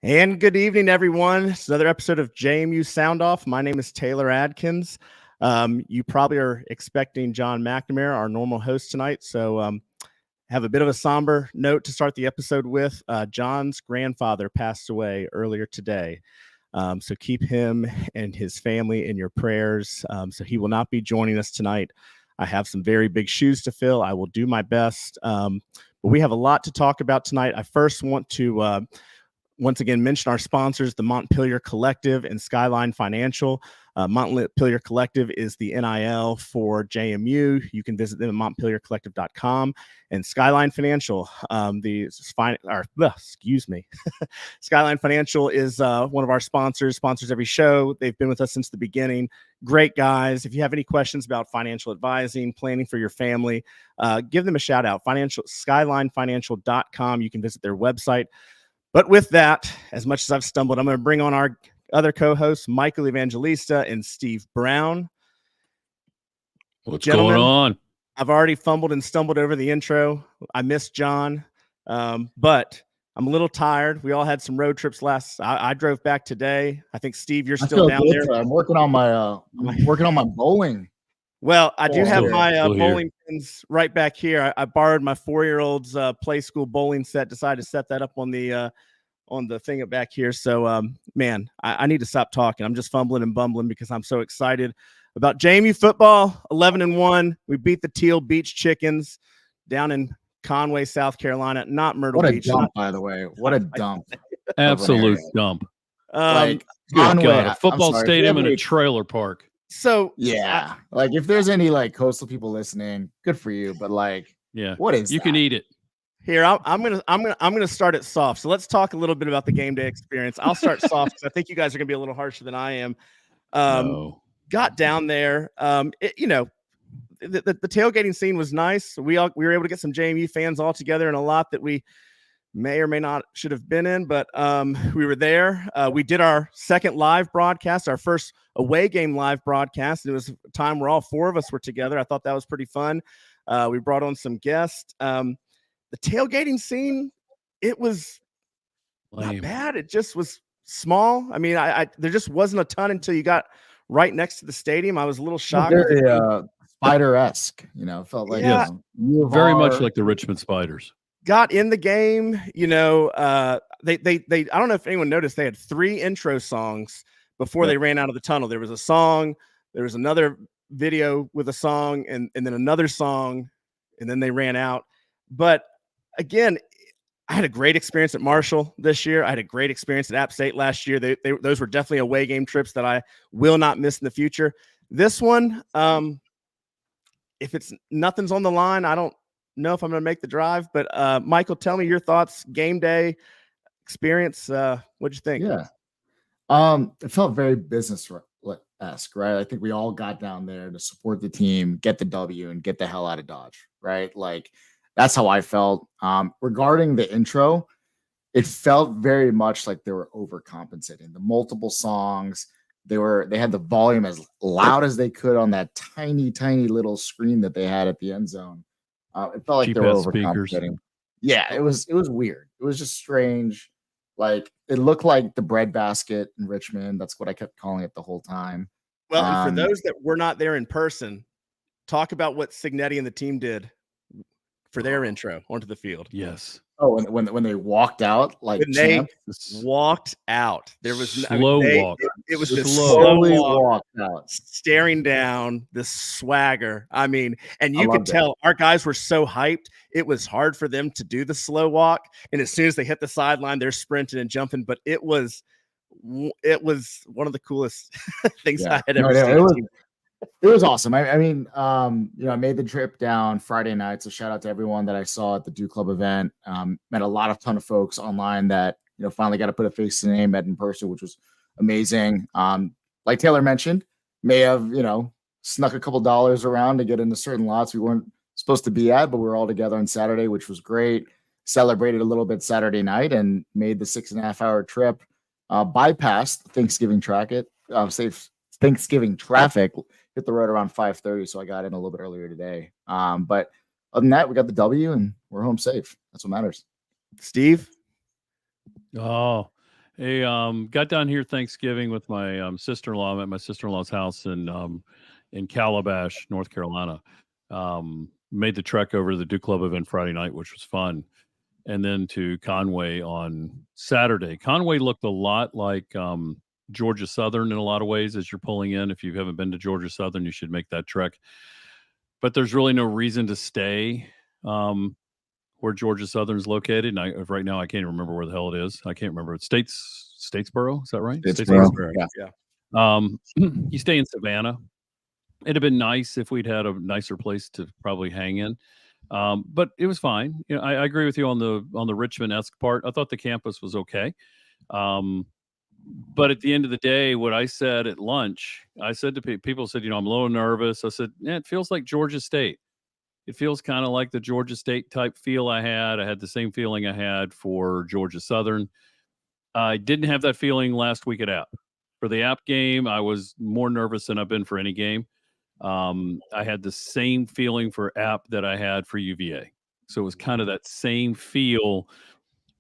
And good evening, everyone. It's another episode of JMU Sound Off. My name is Taylor Adkins. You probably are expecting John McNamara, our normal host tonight. So have a bit of a somber note to start the episode with. John's grandfather passed away earlier today. So keep him and his family in your prayers. So he will not be joining us tonight. I have some very big shoes to fill. I will do my best. But we have a lot to talk about tonight. I first want to once again mention our sponsors, the Montpelier Collective and Skyline Financial. Montpelier Collective is the NIL for JMU. You can visit them at montpeliercollective.com. And Skyline Financial, Skyline Financial is one of our sponsors every show. They've been with us since the beginning. Great guys. If you have any questions about financial advising, planning for your family, give them a shout out. SkylineFinancial.com. You can visit their website. But with that, as much as I've stumbled, I'm going to bring on our other co-hosts, Michael Evangelista and Steve Brown. What's going on? I've already fumbled and stumbled over the intro. I missed John, but I'm a little tired. We all had some road trips I drove back today. I think, Steve, you're still down there. I'm working on my bowling. Well, I do have my bowling pins right back here. I borrowed my 4-year-old's play school bowling set, decided to set that up on the thing back here. So, man, I need to stop talking. I'm just fumbling and bumbling because I'm so excited about JMU football. 11-1. We beat the Teal Beach Chickens down in Conway, South Carolina, not Myrtle Beach. What a dump, by the way. What a dump. Absolute dump. Conway, a football stadium and a trailer park. So yeah, if there's any coastal people listening, good for you. But what is you that? can eat it. Here, I'm gonna start it soft. So let's talk a little bit about the game day experience. I'll start soft because I think you guys are gonna be a little harsher than I am. Got down there. The tailgating scene was nice. We were able to get some JMU fans all together in a lot that we may or may not should have been in, but we were there. We did our second live broadcast, our first away game live broadcast. It was a time where all four of us were together. I thought that was pretty fun. We brought on some guests. The tailgating scene, it was not bad. It just was small. I mean, there just wasn't a ton until you got right next to the stadium. I was a little shocked. Very Spider-esque, felt like very much like the Richmond Spiders. Got in the game, they I don't know if anyone noticed, they had 3 intro songs before they ran out of the tunnel. There was a song, there was another video with a song, and then another song, and then they ran out. But again, I had a great experience at Marshall this year. I had a great experience at App State last year. Those were definitely away game trips that I will not miss in the future. This one, if it's nothing's on the line, I don't know if I'm going to make the drive, but Michael, tell me your thoughts. Game day experience. What'd you think? Yeah, it felt very business-esque, right? I think we all got down there to support the team, get the W, and get the hell out of Dodge, right? That's how I felt. Regarding the intro, it felt very much like they were overcompensating. The multiple songs, they had the volume as loud as they could on that tiny, tiny little screen that they had at the end zone. It felt like they were overcompensating. Speakers. Yeah, it was weird. It was just strange. It looked like the breadbasket in Richmond. That's what I kept calling it the whole time. Well, and for those that were not there in person, talk about what Signetti and the team did for their intro onto the field. Yes. Oh, when they walked out, walked out, there was slow walk. It was just slowly walked out, staring down the swagger. I mean, and you could tell our guys were so hyped. It was hard for them to do the slow walk, and as soon as they hit the sideline, they're sprinting and jumping. But it was one of the coolest things I had ever seen. It was awesome. I made the trip down Friday night. So shout out to everyone that I saw at the Do Club event. Met a ton of folks online that, finally got to put a face to the name, met in person, which was amazing. Like Taylor mentioned, may have, snuck a couple dollars around to get into certain lots we weren't supposed to be at, but we were all together on Saturday, which was great. Celebrated a little bit Saturday night and made the 6.5-hour trip, bypassed Thanksgiving traffic, hit the road around 5:30, so I got in a little bit earlier today. But other than that, we got the W and we're home safe. That's what matters. Steve? Oh, Hey, got down here Thanksgiving with my sister-in-law. I'm at my sister-in-law's house in Calabash, North Carolina. Made the trek over to the Duke Club event Friday night, which was fun, and then to Conway on Saturday. Conway looked a lot like Georgia Southern in a lot of ways as you're pulling in. If you haven't been to Georgia Southern, you should make that trek. But there's really no reason to stay where Georgia Southern is located. And right now, I can't remember where the hell it is. I can't remember. It's Statesboro. Is that right? Statesboro. Yeah. You stay in Savannah. It'd have been nice if we'd had a nicer place to probably hang in. But it was fine. You know, I agree with you on the Richmond-esque part. I thought the campus was okay. But at the end of the day, what I said at lunch, I said to people, said, I'm a little nervous. I said, it feels like Georgia State. It feels kind of like the Georgia State type feel I had. I had the same feeling I had for Georgia Southern. I didn't have that feeling last week at App. For the App game, I was more nervous than I've been for any game. I had the same feeling for App that I had for UVA. So it was kind of that same feel.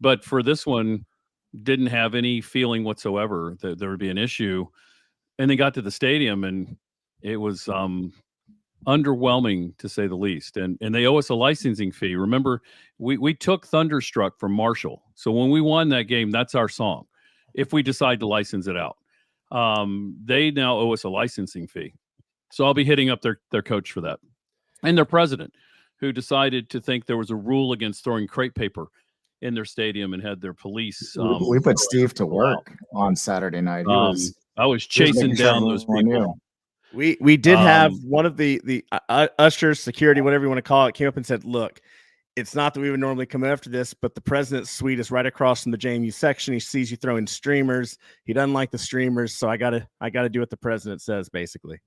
But for this one, didn't have any feeling whatsoever that there would be an issue. And they got to the stadium, and it was underwhelming to say the least. And they owe us a licensing fee. Remember, we took Thunderstruck from Marshall. So when we won that game, that's our song, if we decide to license it out. They now owe us a licensing fee. So I'll be hitting up their coach for that. And their president, who decided to think there was a rule against throwing crepe paper in their stadium and had their police. We put Steve to work on Saturday night. I was chasing down those people. We did have one of the ushers, security, whatever you want to call it, came up and said, look, it's not that we would normally come after this, but the president's suite is right across from the JMU section. He sees you throwing streamers. He doesn't like the streamers. So I gotta do what the president says, basically.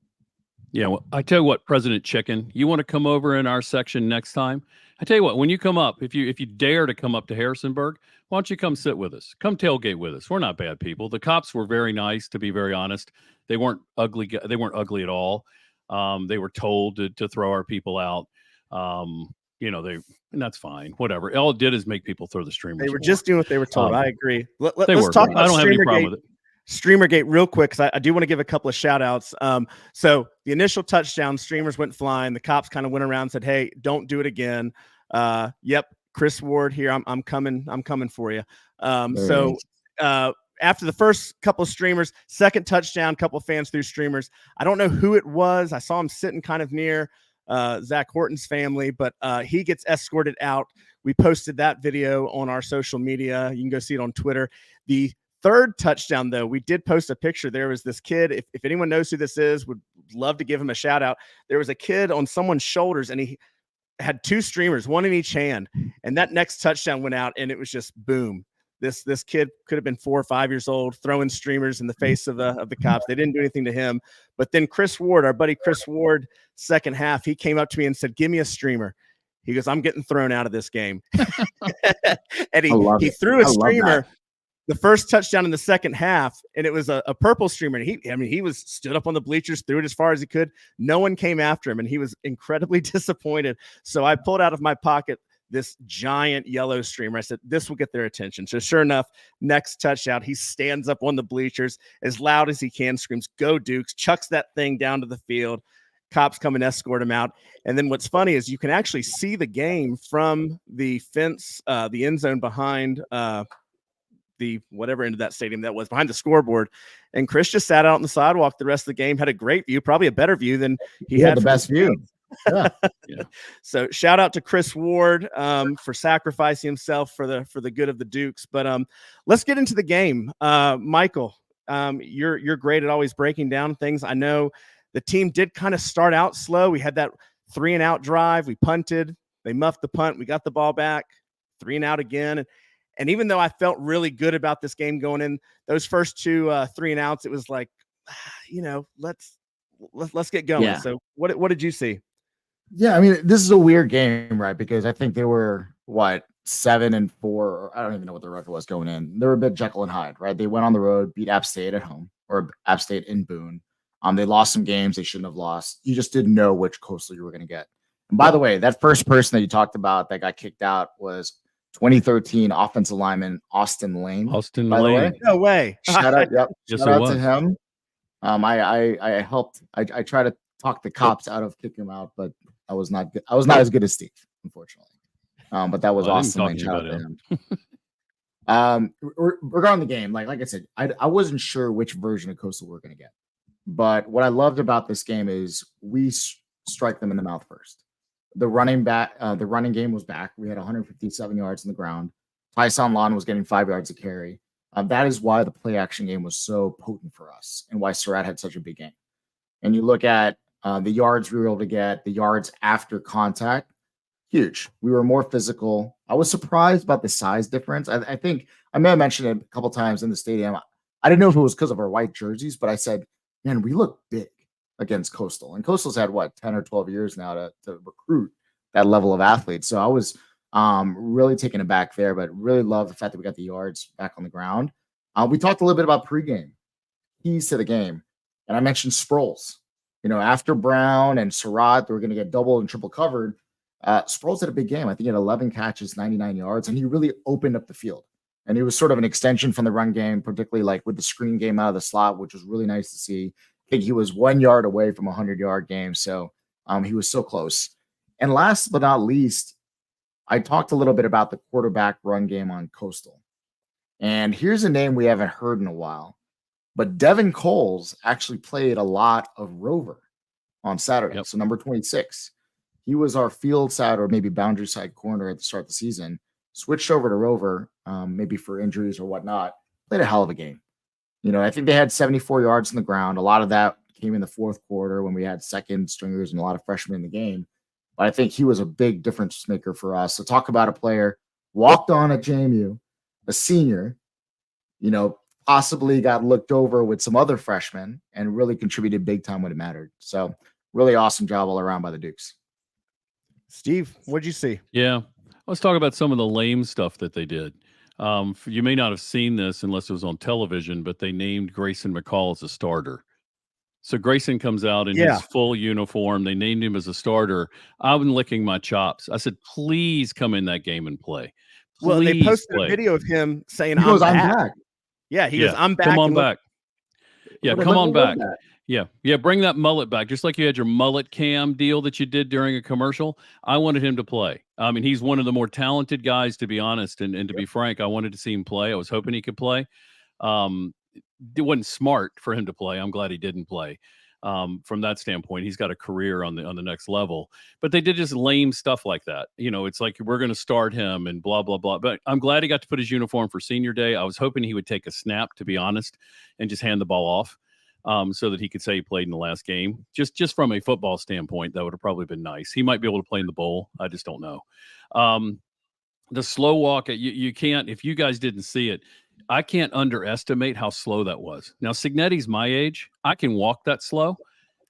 Yeah. Well, I tell you what, President Chicken, you want to come over in our section next time? I tell you what, when you come up, if you dare to come up to Harrisonburg, why don't you come sit with us? Come tailgate with us. We're not bad people. The cops were very nice, to be very honest. They weren't ugly. They weren't ugly at all. They were told to throw our people out. And that's fine. Whatever. All it did is make people throw the streamers. They were just doing what they were told. I agree. Let's talk about I don't have any problem with it. Streamergate real quick, because I do want to give a couple of shout outs. So the initial touchdown, streamers went flying. The cops kind of went around and said, hey, don't do it again. Yep, Chris Ward here. I'm coming for you. After the first couple of streamers, second touchdown, couple of fans threw streamers. I don't know who it was. I saw him sitting kind of near Zach Horton's family, but he gets escorted out. We posted that video on our social media. You can go see it on Twitter. The third touchdown, though, we did post a picture. There was this kid. If anyone knows who this is, would love to give him a shout out. There was a kid on someone's shoulders, and he had two streamers, one in each hand. And that next touchdown went out, and it was just boom. This kid could have been 4 or 5 years old, throwing streamers in the face of the cops. They didn't do anything to him. But then Chris Ward, our buddy Chris Ward, second half, he came up to me and said, give me a streamer. He goes, I'm getting thrown out of this game. And he threw a streamer. The first touchdown in the second half, and it was a purple streamer. And he was stood up on the bleachers, threw it as far as he could. No one came after him, and he was incredibly disappointed. So I pulled out of my pocket this giant yellow streamer. I said, this will get their attention. So sure enough, next touchdown, he stands up on the bleachers as loud as he can, screams, go Dukes, chucks that thing down to the field. Cops come and escort him out. And then what's funny is you can actually see the game from the fence, the end zone behind the whatever end of that stadium that was, behind the scoreboard. And Chris just sat out on the sidewalk the rest of the game, had a great view, probably a better view than he had the best view. Yeah. So shout out to Chris Ward for sacrificing himself for the good of the Dukes. But let's get into the game. Michael, you're great at always breaking down things. I know the team did kind of start out slow. We had that 3-and-out drive. We punted. They muffed the punt. We got the ball back. 3-and-out again. And even though I felt really good about this game going in, those first two 3-and-outs, it was like, let's get going. Yeah. So what did you see? Yeah, I mean, this is a weird game, right? Because I think they were 7-4. Or I don't even know what the record was going in. They were a bit Jekyll and Hyde, right? They went on the road, beat App State at home, or App State in Boone. They lost some games they shouldn't have lost. You just didn't know which coastal you were going to get. And by the way, that first person that you talked about that got kicked out was 2013 offensive lineman Austin Lane. Austin by the way. Lane. No way. Shout out, yep. Yes, Shout it out was. to him. I helped. I tried to talk the cops out of kicking him out, but I was not good. I was not as good as Steve, unfortunately. But that was Well, I didn't Austin talk Lane. to you Shout out about to him. Regarding the game, like I said, I wasn't sure which version of Coastal we're going to get. But what I loved about this game is we strike them in the mouth first. The running game was back. We had 157 yards in the ground. Tyson Lawn was getting 5 yards a carry. That is why the play action game was so potent for us and why Surratt had such a big game. And you look at the yards we were able to get, the yards after contact, huge. We were more physical. I was surprised about the size difference. I think I may have mentioned it a couple times in the stadium. I didn't know if it was because of our white jerseys, but I said, man, we look big against Coastal. And Coastal's had, 10 or 12 years now to recruit that level of athletes. So I was really taken aback there, but really love the fact that we got the yards back on the ground. We talked a little bit about pregame, keys to the game. And I mentioned Sproles. After Brown and Surratt, they were going to get double and triple covered. Sproles had a big game. I think he had 11 catches, 99 yards, and he really opened up the field. And he was sort of an extension from the run game, particularly like with the screen game out of the slot, which was really nice to see. I think he was 1 yard away from a 100-yard game. So he was so close. And last but not least, I talked a little bit about the quarterback run game on Coastal. And here's a name we haven't heard in a while. But Devin Coles actually played a lot of Rover on Saturday. Yep. So number 26. He was our field side or maybe boundary side corner at the start of the season. Switched over to Rover, maybe for injuries or whatnot. Played a hell of a game. I think they had 74 yards in the ground. A lot of that came in the fourth quarter when we had second stringers and a lot of freshmen in the game. But I think he was a big difference maker for us. So talk about a player walked on at JMU, a senior, possibly got looked over with some other freshmen and really contributed big time when it mattered. So really awesome job all around by the Dukes. Steve, what'd you see? Yeah. Let's talk about some of the lame stuff that they did. You may not have seen this unless it was on television, but they named Grayson McCall as a starter. So Grayson comes out in his full uniform. They named him as a starter. I've been licking my chops. I said, please come in that game and play. Please well, they posted play. a video of him saying, He goes, I'm I'm back. back. Yeah, he goes, I'm back. Come on back. Yeah, come on back. That. Yeah, bring that mullet back. Just like you had your mullet cam deal that you did during a commercial. I wanted him to play. I mean, he's one of the more talented guys, to be honest. And to be frank, I wanted to see him play. I was hoping he could play. It wasn't smart for him to play. I'm glad he didn't play. From that standpoint, he's got a career on the next level. But they did just lame stuff like that. It's like we're going to start him and blah, blah, blah. But I'm glad he got to put his uniform for senior day. I was hoping he would take a snap, to be honest, and just hand the ball off. So that he could say he played in the last game. Just from a football standpoint, that would have probably been nice. He might be able to play in the bowl. I just don't know. The slow walk, you can't, if you guys didn't see it, I can't underestimate how slow that was. Now, Signetti's my age. I can walk that slow.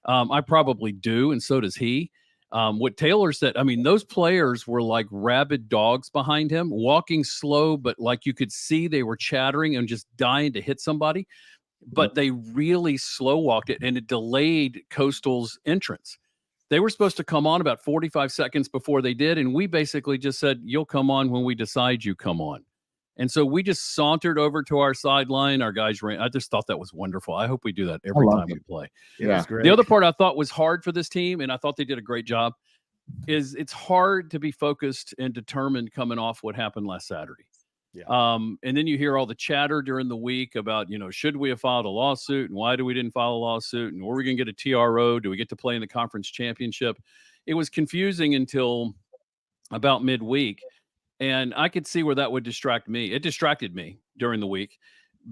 I probably do, and so does he. What Taylor said, I mean, those players were like rabid dogs behind him, walking slow, but like you could see they were chattering and just dying to hit somebody. But they really slow walked it, and it delayed Coastal's entrance. They were supposed to come on about 45 seconds before they did, and we basically just said, you'll come on when we decide you come on. And so we just sauntered over to our sideline. Our guys ran. I just thought that was wonderful. I hope we do that every time we play. Yeah, great. The other part I thought was hard for this team, and I thought they did a great job, is it's hard to be focused and determined coming off what happened last Saturday. Yeah. And then you hear all the chatter during the week about, should we have filed a lawsuit and why we didn't file a lawsuit and were we going to get a TRO? Do we get to play in the conference championship? It was confusing until about midweek. And I could see where that would distract me. It distracted me during the week.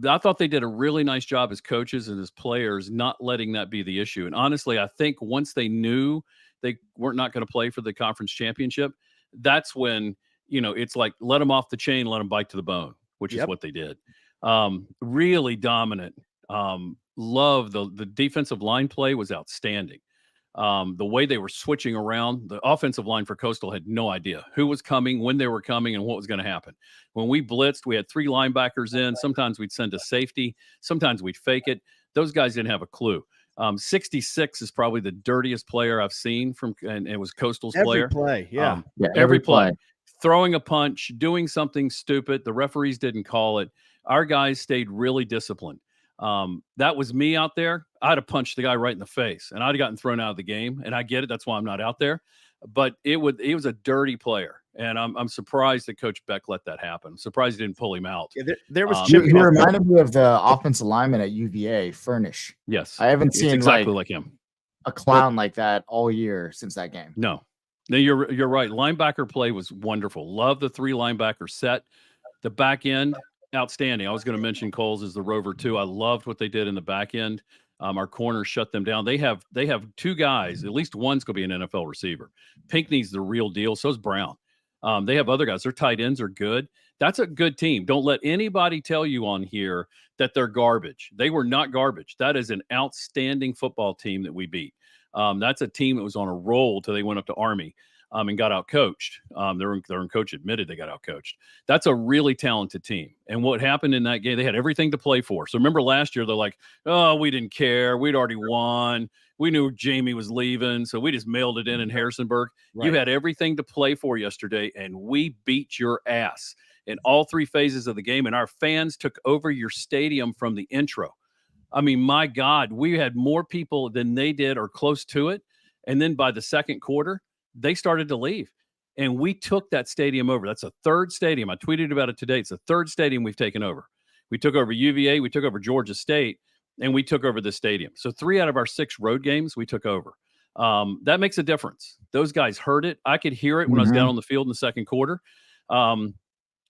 I thought they did a really nice job as coaches and as players, not letting that be the issue. And honestly, I think once they knew they weren't not going to play for the conference championship, that's when, it's like, let them off the chain, let them bite to the bone, which is what they did. Really dominant. Love the defensive line play was outstanding. The way they were switching around, the offensive line for Coastal had no idea who was coming, when they were coming, and what was going to happen. When we blitzed, we had 3 linebackers in. Sometimes we'd send a safety. Sometimes we'd fake it. Those guys didn't have a clue. 66 is probably the dirtiest player I've seen and it was Coastal's player. Every play, yeah. Every play. throwing a punch, doing something stupid. The referees didn't call it. Our guys stayed really disciplined. That was me out there. I'd have punched the guy right in the face, and I'd have gotten thrown out of the game. And I get it. That's why I'm not out there. But he was a dirty player, and I'm surprised that Coach Beck let that happen. I'm surprised he didn't pull him out. Yeah, there was He reminded me of the offensive lineman at UVA, Furnish. Yes, I haven't it's seen exactly like him. A clown like that all year since that game. No, you're right. Linebacker play was wonderful. Love the 3 linebacker set. The back end, outstanding. I was going to mention Coles as the rover too. I loved what they did in the back end. Our corners shut them down. They have 2 guys. At least one's going to be an NFL receiver. Pinckney's the real deal. So's Brown. They have other guys. Their tight ends are good. That's a good team. Don't let anybody tell you on here that they're garbage. They were not garbage. That is an outstanding football team that we beat. That's a team that was on a roll till they went up to Army and got out-coached. Their own coach admitted they got out-coached. That's a really talented team. And what happened in that game, they had everything to play for. So remember last year, they're like, oh, we didn't care. We'd already won. We knew Jamie was leaving, so we just mailed it in Harrisonburg. Right. You had everything to play for yesterday, and we beat your ass in all 3 phases of the game, and our fans took over your stadium from the intro. I mean, my God, we had more people than they did or close to it. And then by the second quarter, they started to leave. And we took that stadium over. That's a 3rd stadium. I tweeted about it today. It's the 3rd stadium we've taken over. We took over UVA, we took over Georgia State, and we took over the stadium. So 3 out of our 6 road games, we took over. That makes a difference. Those guys heard it. I could hear it when I was down on the field in the second quarter.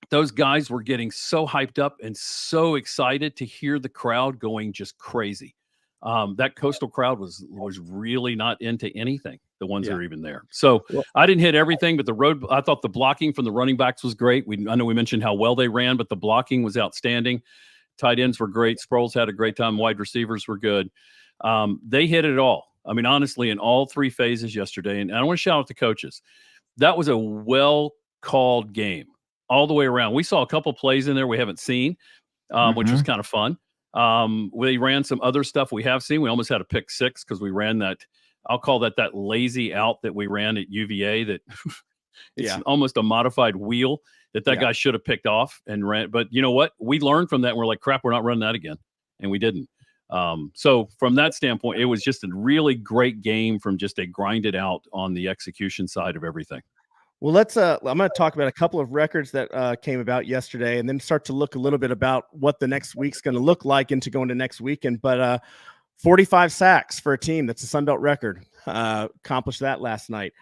Those guys were getting so hyped up and so excited to hear the crowd going just crazy. That Coastal crowd was really not into anything, the ones that are even there. So I didn't hit everything, but I thought the blocking from the running backs was great. I know we mentioned how well they ran, but the blocking was outstanding. Tight ends were great. Sproles had a great time. Wide receivers were good. They hit it all. I mean, honestly, in all 3 phases yesterday, and I want to shout out the coaches. That was a well-called game all the way around. We saw a couple plays in there we haven't seen, which was kind of fun. We ran some other stuff we have seen. We almost had a pick 6 because we ran that. I'll call that lazy out that we ran at UVA. That it's almost a modified wheel that guy should have picked off and ran. But you know what? We learned from that. And we're like, crap, we're not running that again, and we didn't. So from that standpoint, it was just a really great game from just a grinded out on the execution side of everything. Well, I'm going to talk about a couple of records that came about yesterday, and then start to look a little bit about what the next week's going to look like into going to next weekend. But 45 sacks for a team. That's a Sun Belt record. Accomplished that last night.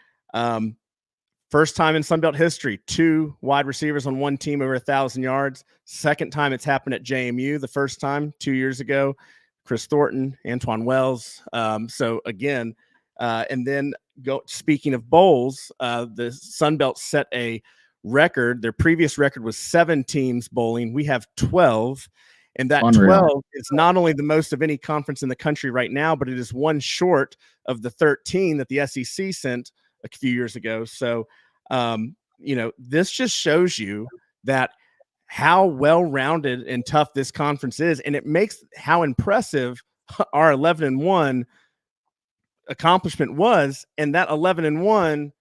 First time in Sun Belt history, 2 wide receivers on one team over 1,000 yards. Second time it's happened at JMU. The first time 2 years ago, Chris Thornton, Antoine Wells. So again, and then speaking of bowls, the Sun Belt set a record. Their previous record was 7 teams bowling. We have 12. And that Unreal. 12 is not only the most of any conference in the country right now, but it is 1 short of the 13 that the SEC sent a few years ago. So, this just shows you that how well-rounded and tough this conference is. And it makes how impressive our 11-1 accomplishment was. And that 11-1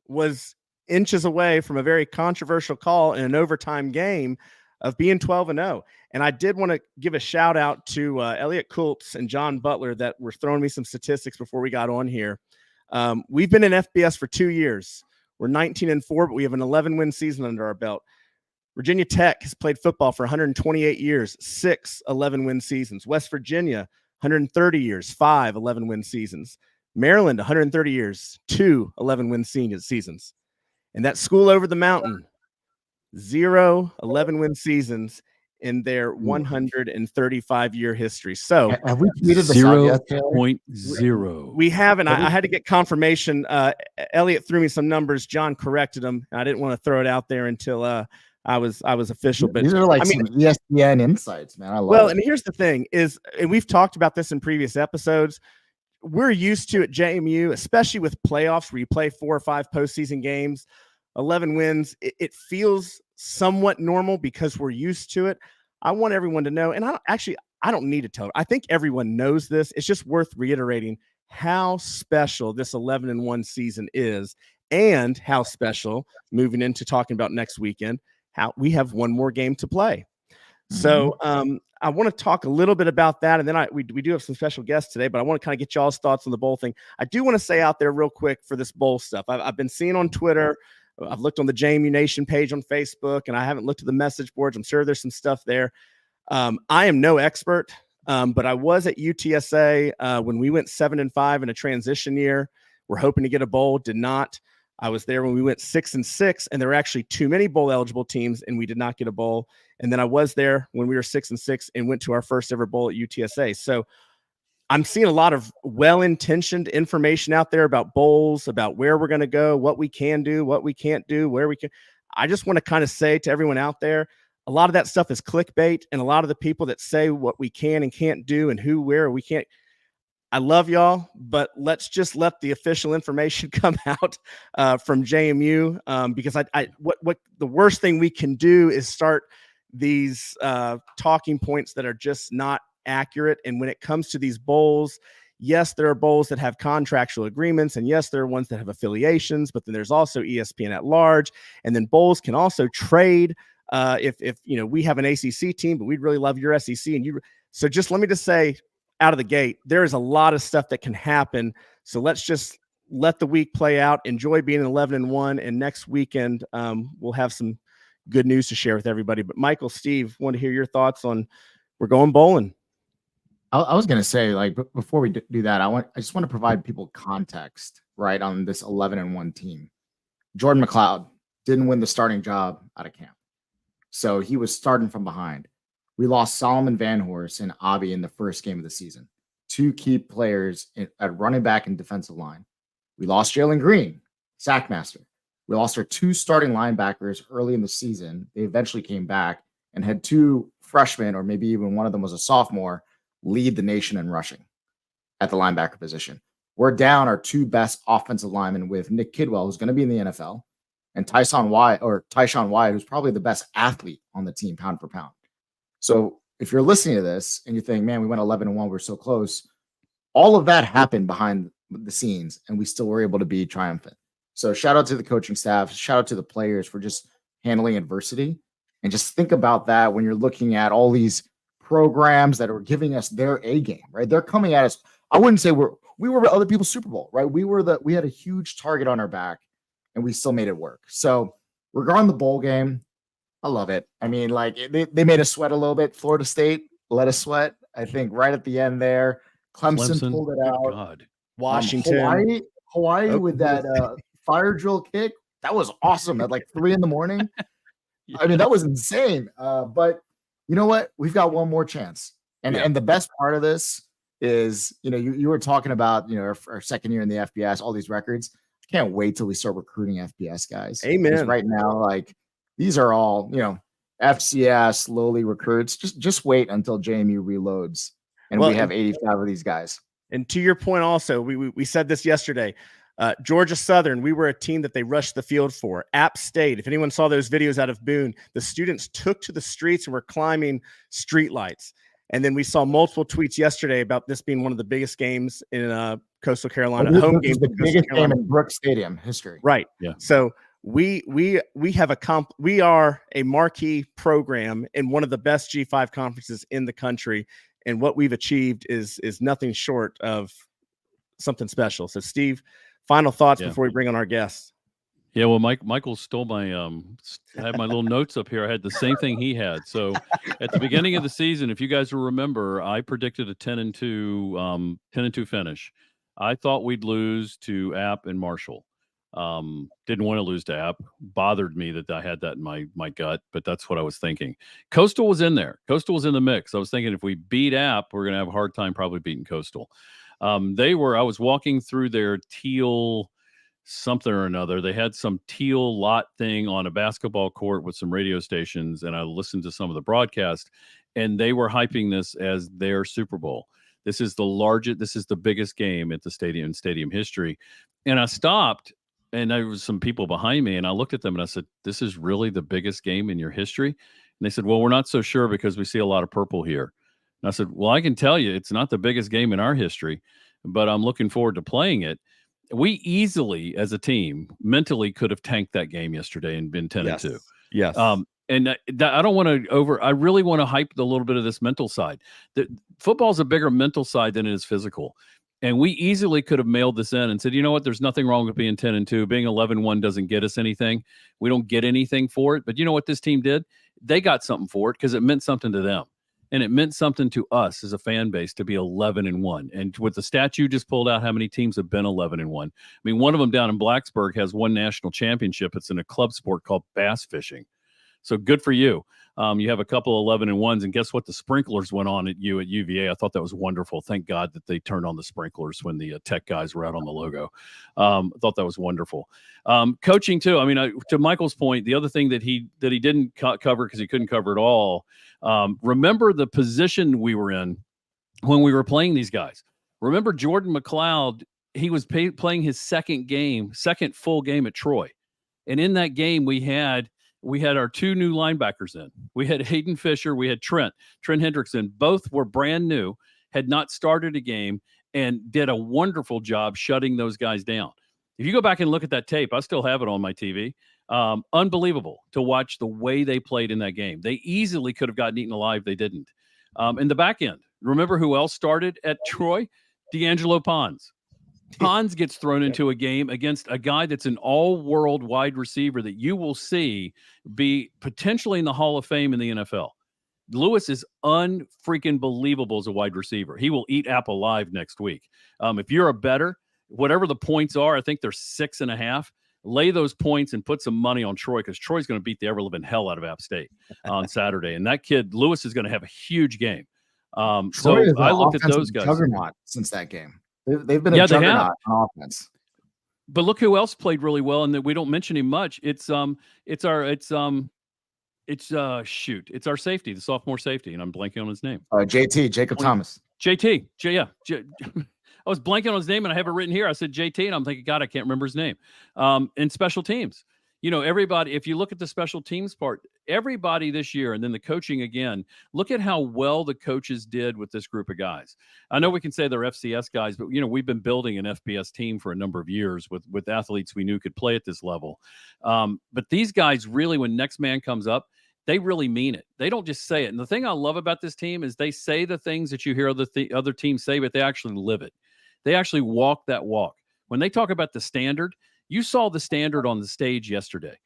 was inches away from a very controversial call in an overtime game of being 12-0. And I did want to give a shout out to Elliot Kultz and John Butler that were throwing me some statistics before we got on here. We've been in FBS for 2 years. We're 19-4, but we have an 11-win season under our belt. Virginia Tech has played football for 128 years, 6 11-win seasons. West Virginia, 130 years, 5 11-win seasons. Maryland, 130 years, 2 11-win seasons. And that school over the mountain, 0 11-win seasons in their 135-year history. So have we tweeted this out yet? 0.0. We haven't. I had to get confirmation. Elliot threw me some numbers. John corrected them. I didn't want to throw it out there until I was official. But these are some ESPN insights, man. I love it. And here's the thing is, and we've talked about this in previous episodes, we're used to at JMU, especially with playoffs where you play 4 or 5 postseason games, 11 wins. It feels somewhat normal because we're used to it. I want everyone to know, and I don't need to tell. I think everyone knows this. It's just worth reiterating how special this 11-1 season is and how special, moving into talking about next weekend, how we have one more game to play. So I want to talk a little bit about that. And then we do have some special guests today, but I want to kind of get y'all's thoughts on the bowl thing. I do want to say out there real quick for this bowl stuff. I've been seeing on Twitter, I've looked on the JMU Nation page on Facebook, and I haven't looked at the message boards. I'm sure there's some stuff there. I am no expert, but I was at UTSA when we went 7-5 in a transition year. We're hoping to get a bowl, did not. I was there when we went 6-6, and there were actually too many bowl eligible teams, and we did not get a bowl. And then I was there when we were 6-6 and went to our first ever bowl at UTSA. So I'm seeing a lot of well-intentioned information out there about bowls, about where we're going to go, what we can do, what we can't do, where we can. I just want to kind of say to everyone out there, a lot of that stuff is clickbait, and a lot of the people that say what we can and can't do and who, where we can't. I love y'all, but let's just let the official information come out from JMU, because what the worst thing we can do is start these talking points that are just not accurate. And when it comes to these bowls, yes, there are bowls that have contractual agreements, and yes, there are ones that have affiliations, but then there's also ESPN at large, and then bowls can also trade. If we have an ACC team, but we'd really love your SEC, so just let me just say, out of the gate, there is a lot of stuff that can happen. So let's just let the week play out. Enjoy being 11-1, and next weekend we'll have some good news to share with everybody. But Michael, Steve, want to hear your thoughts on we're going bowling. I was going to say, like, before we do that, I just want to provide people context, right, on this 11-1 team. Jordan McLeod didn't win the starting job out of camp, so he was starting from behind. We lost Solomon Van Horst and Avi in the first game of the season, two key players at running back and defensive line. We lost Jalen Green, sackmaster. We lost our two starting linebackers early in the season. They eventually came back and had two freshmen, or maybe even one of them was a sophomore, lead the nation in rushing at the linebacker position. We're down our two best offensive linemen with Nick Kidwell, who's going to be in the NFL, and Tyshawn Wyatt, who's probably the best athlete on the team, pound for pound. So if you're listening to this and you think, man, we went 11-1, we're so close, all of that happened behind the scenes, and we still were able to be triumphant. So shout out to the coaching staff, shout out to the players for just handling adversity. And just think about that when you're looking at all these programs that are giving us their A game, right? They're coming at us. I wouldn't say we were other people's Super Bowl, right? We had a huge target on our back, and we still made it work. So regarding the bowl game, I love it. I mean, like, they made us sweat a little bit. Florida State let us sweat. I think right at the end there, Clemson pulled it out. God. Washington, Hawaii with that fire drill kick. That was awesome at like 3 a.m. Yeah. I mean, that was insane. But you know what? We've got one more chance. And the best part of this is, you were talking about, our second year in the FBS, all these records. I can't wait till we start recruiting FBS guys. Amen. Because right now, like, these are all, FCS lowly recruits. Just wait until JMU reloads and we have 85 of these guys. And to your point, also, we said this yesterday. Georgia Southern, we were a team that they rushed the field for. App State, if anyone saw those videos out of Boone, the students took to the streets and were climbing streetlights. And then we saw multiple tweets yesterday about this being one of the biggest games in Coastal Carolina. Home game, the biggest game in Brooks Stadium history. Right. Yeah. So we are a marquee program in one of the best G5 conferences in the country, and what we've achieved is nothing short of something special. So, Steve, final thoughts before we bring on our guests. Yeah, well, Michael stole my I had my little notes up here. I had the same thing he had. So at the beginning of the season, if you guys will remember, I predicted a 10-2 finish. I thought we'd lose to App and Marshall. Didn't want to lose to App. Bothered me that I had that in my gut, but that's what I was thinking. Coastal was in there. Coastal was in the mix. I was thinking if we beat App, we're going to have a hard time probably beating Coastal. I was walking through their teal something or another. They had some teal lot thing on a basketball court with some radio stations, and I listened to some of the broadcast, and they were hyping this as their Super Bowl. This is the biggest game at the stadium history. And I stopped, and there was some people behind me, and I looked at them and I said, "This is really the biggest game in your history?" And they said, "Well, we're not so sure because we see a lot of purple here." And I said, "Well, I can tell you it's not the biggest game in our history, but I'm looking forward to playing it." we easily, as a team, mentally could have tanked that game yesterday and been 10-2. Yes. And I don't want to I really want to hype a little bit of this mental side. Football's a bigger mental side than it is physical. And we easily could have mailed this in and said, you know what, there's nothing wrong with being 10-2. Being 11-1 doesn't get us anything. We don't get anything for it. But you know what this team did? They got something for it because it meant something to them. And it meant something to us as a fan base to be 11-1. And with the stat you just pulled out, how many teams have been 11-1? I mean, one of them down in Blacksburg has one national championship. It's in a club sport called bass fishing. So good for you. You have a couple 11-1s, and guess what? The sprinklers went on at UVA. I thought that was wonderful. Thank God that they turned on the sprinklers when the tech guys were out on the logo. I thought that was wonderful. Coaching too. I mean, to Michael's point, the other thing that he didn't cover because he couldn't cover it all. Remember the position we were in when we were playing these guys. Remember Jordan McLeod? He was playing his second full game at Troy, and in that game we had our two new linebackers in. We had Hayden Fisher. We had Trent Hendrickson. Both were brand new, had not started a game, and did a wonderful job shutting those guys down. If you go back and look at that tape, I still have it on my TV. Unbelievable to watch the way they played in that game. They easily could have gotten eaten alive. They didn't. In the back end, remember who else started at Troy? D'Angelo Pons. Pons gets thrown into a game against a guy that's an all-world wide receiver that you will see be potentially in the Hall of Fame in the NFL. Lewis is unfreaking believable as a wide receiver. He will eat Apple alive next week. If you're a bettor, whatever the points are, I think they're 6.5. Lay those points and put some money on Troy because Troy's going to beat the ever-living hell out of App State on Saturday. And that kid, Lewis, is going to have a huge game. So I looked at those guys. Juggernaut since that game. They've been a juggernaut on offense. But look who else played really well, and that we don't mention him much. It's our safety, the sophomore safety, and I'm blanking on his name. Jacob Thomas. JT. I was blanking on his name, and I have it written here. I said JT, and I'm thinking, God, I can't remember his name. And special teams. You know, everybody, if you look at the special teams part, everybody this year, and then the coaching again, look at how well the coaches did with this group of guys. I know we can say they're FCS guys, but, you know, we've been building an FBS team for a number of years with athletes we knew could play at this level. But these guys really, when next man comes up, they really mean it. They don't just say it. And the thing I love about this team is they say the things that you hear other teams say, but they actually live it. They actually walk that walk. When they talk about the standard, you saw the standard on the stage yesterday.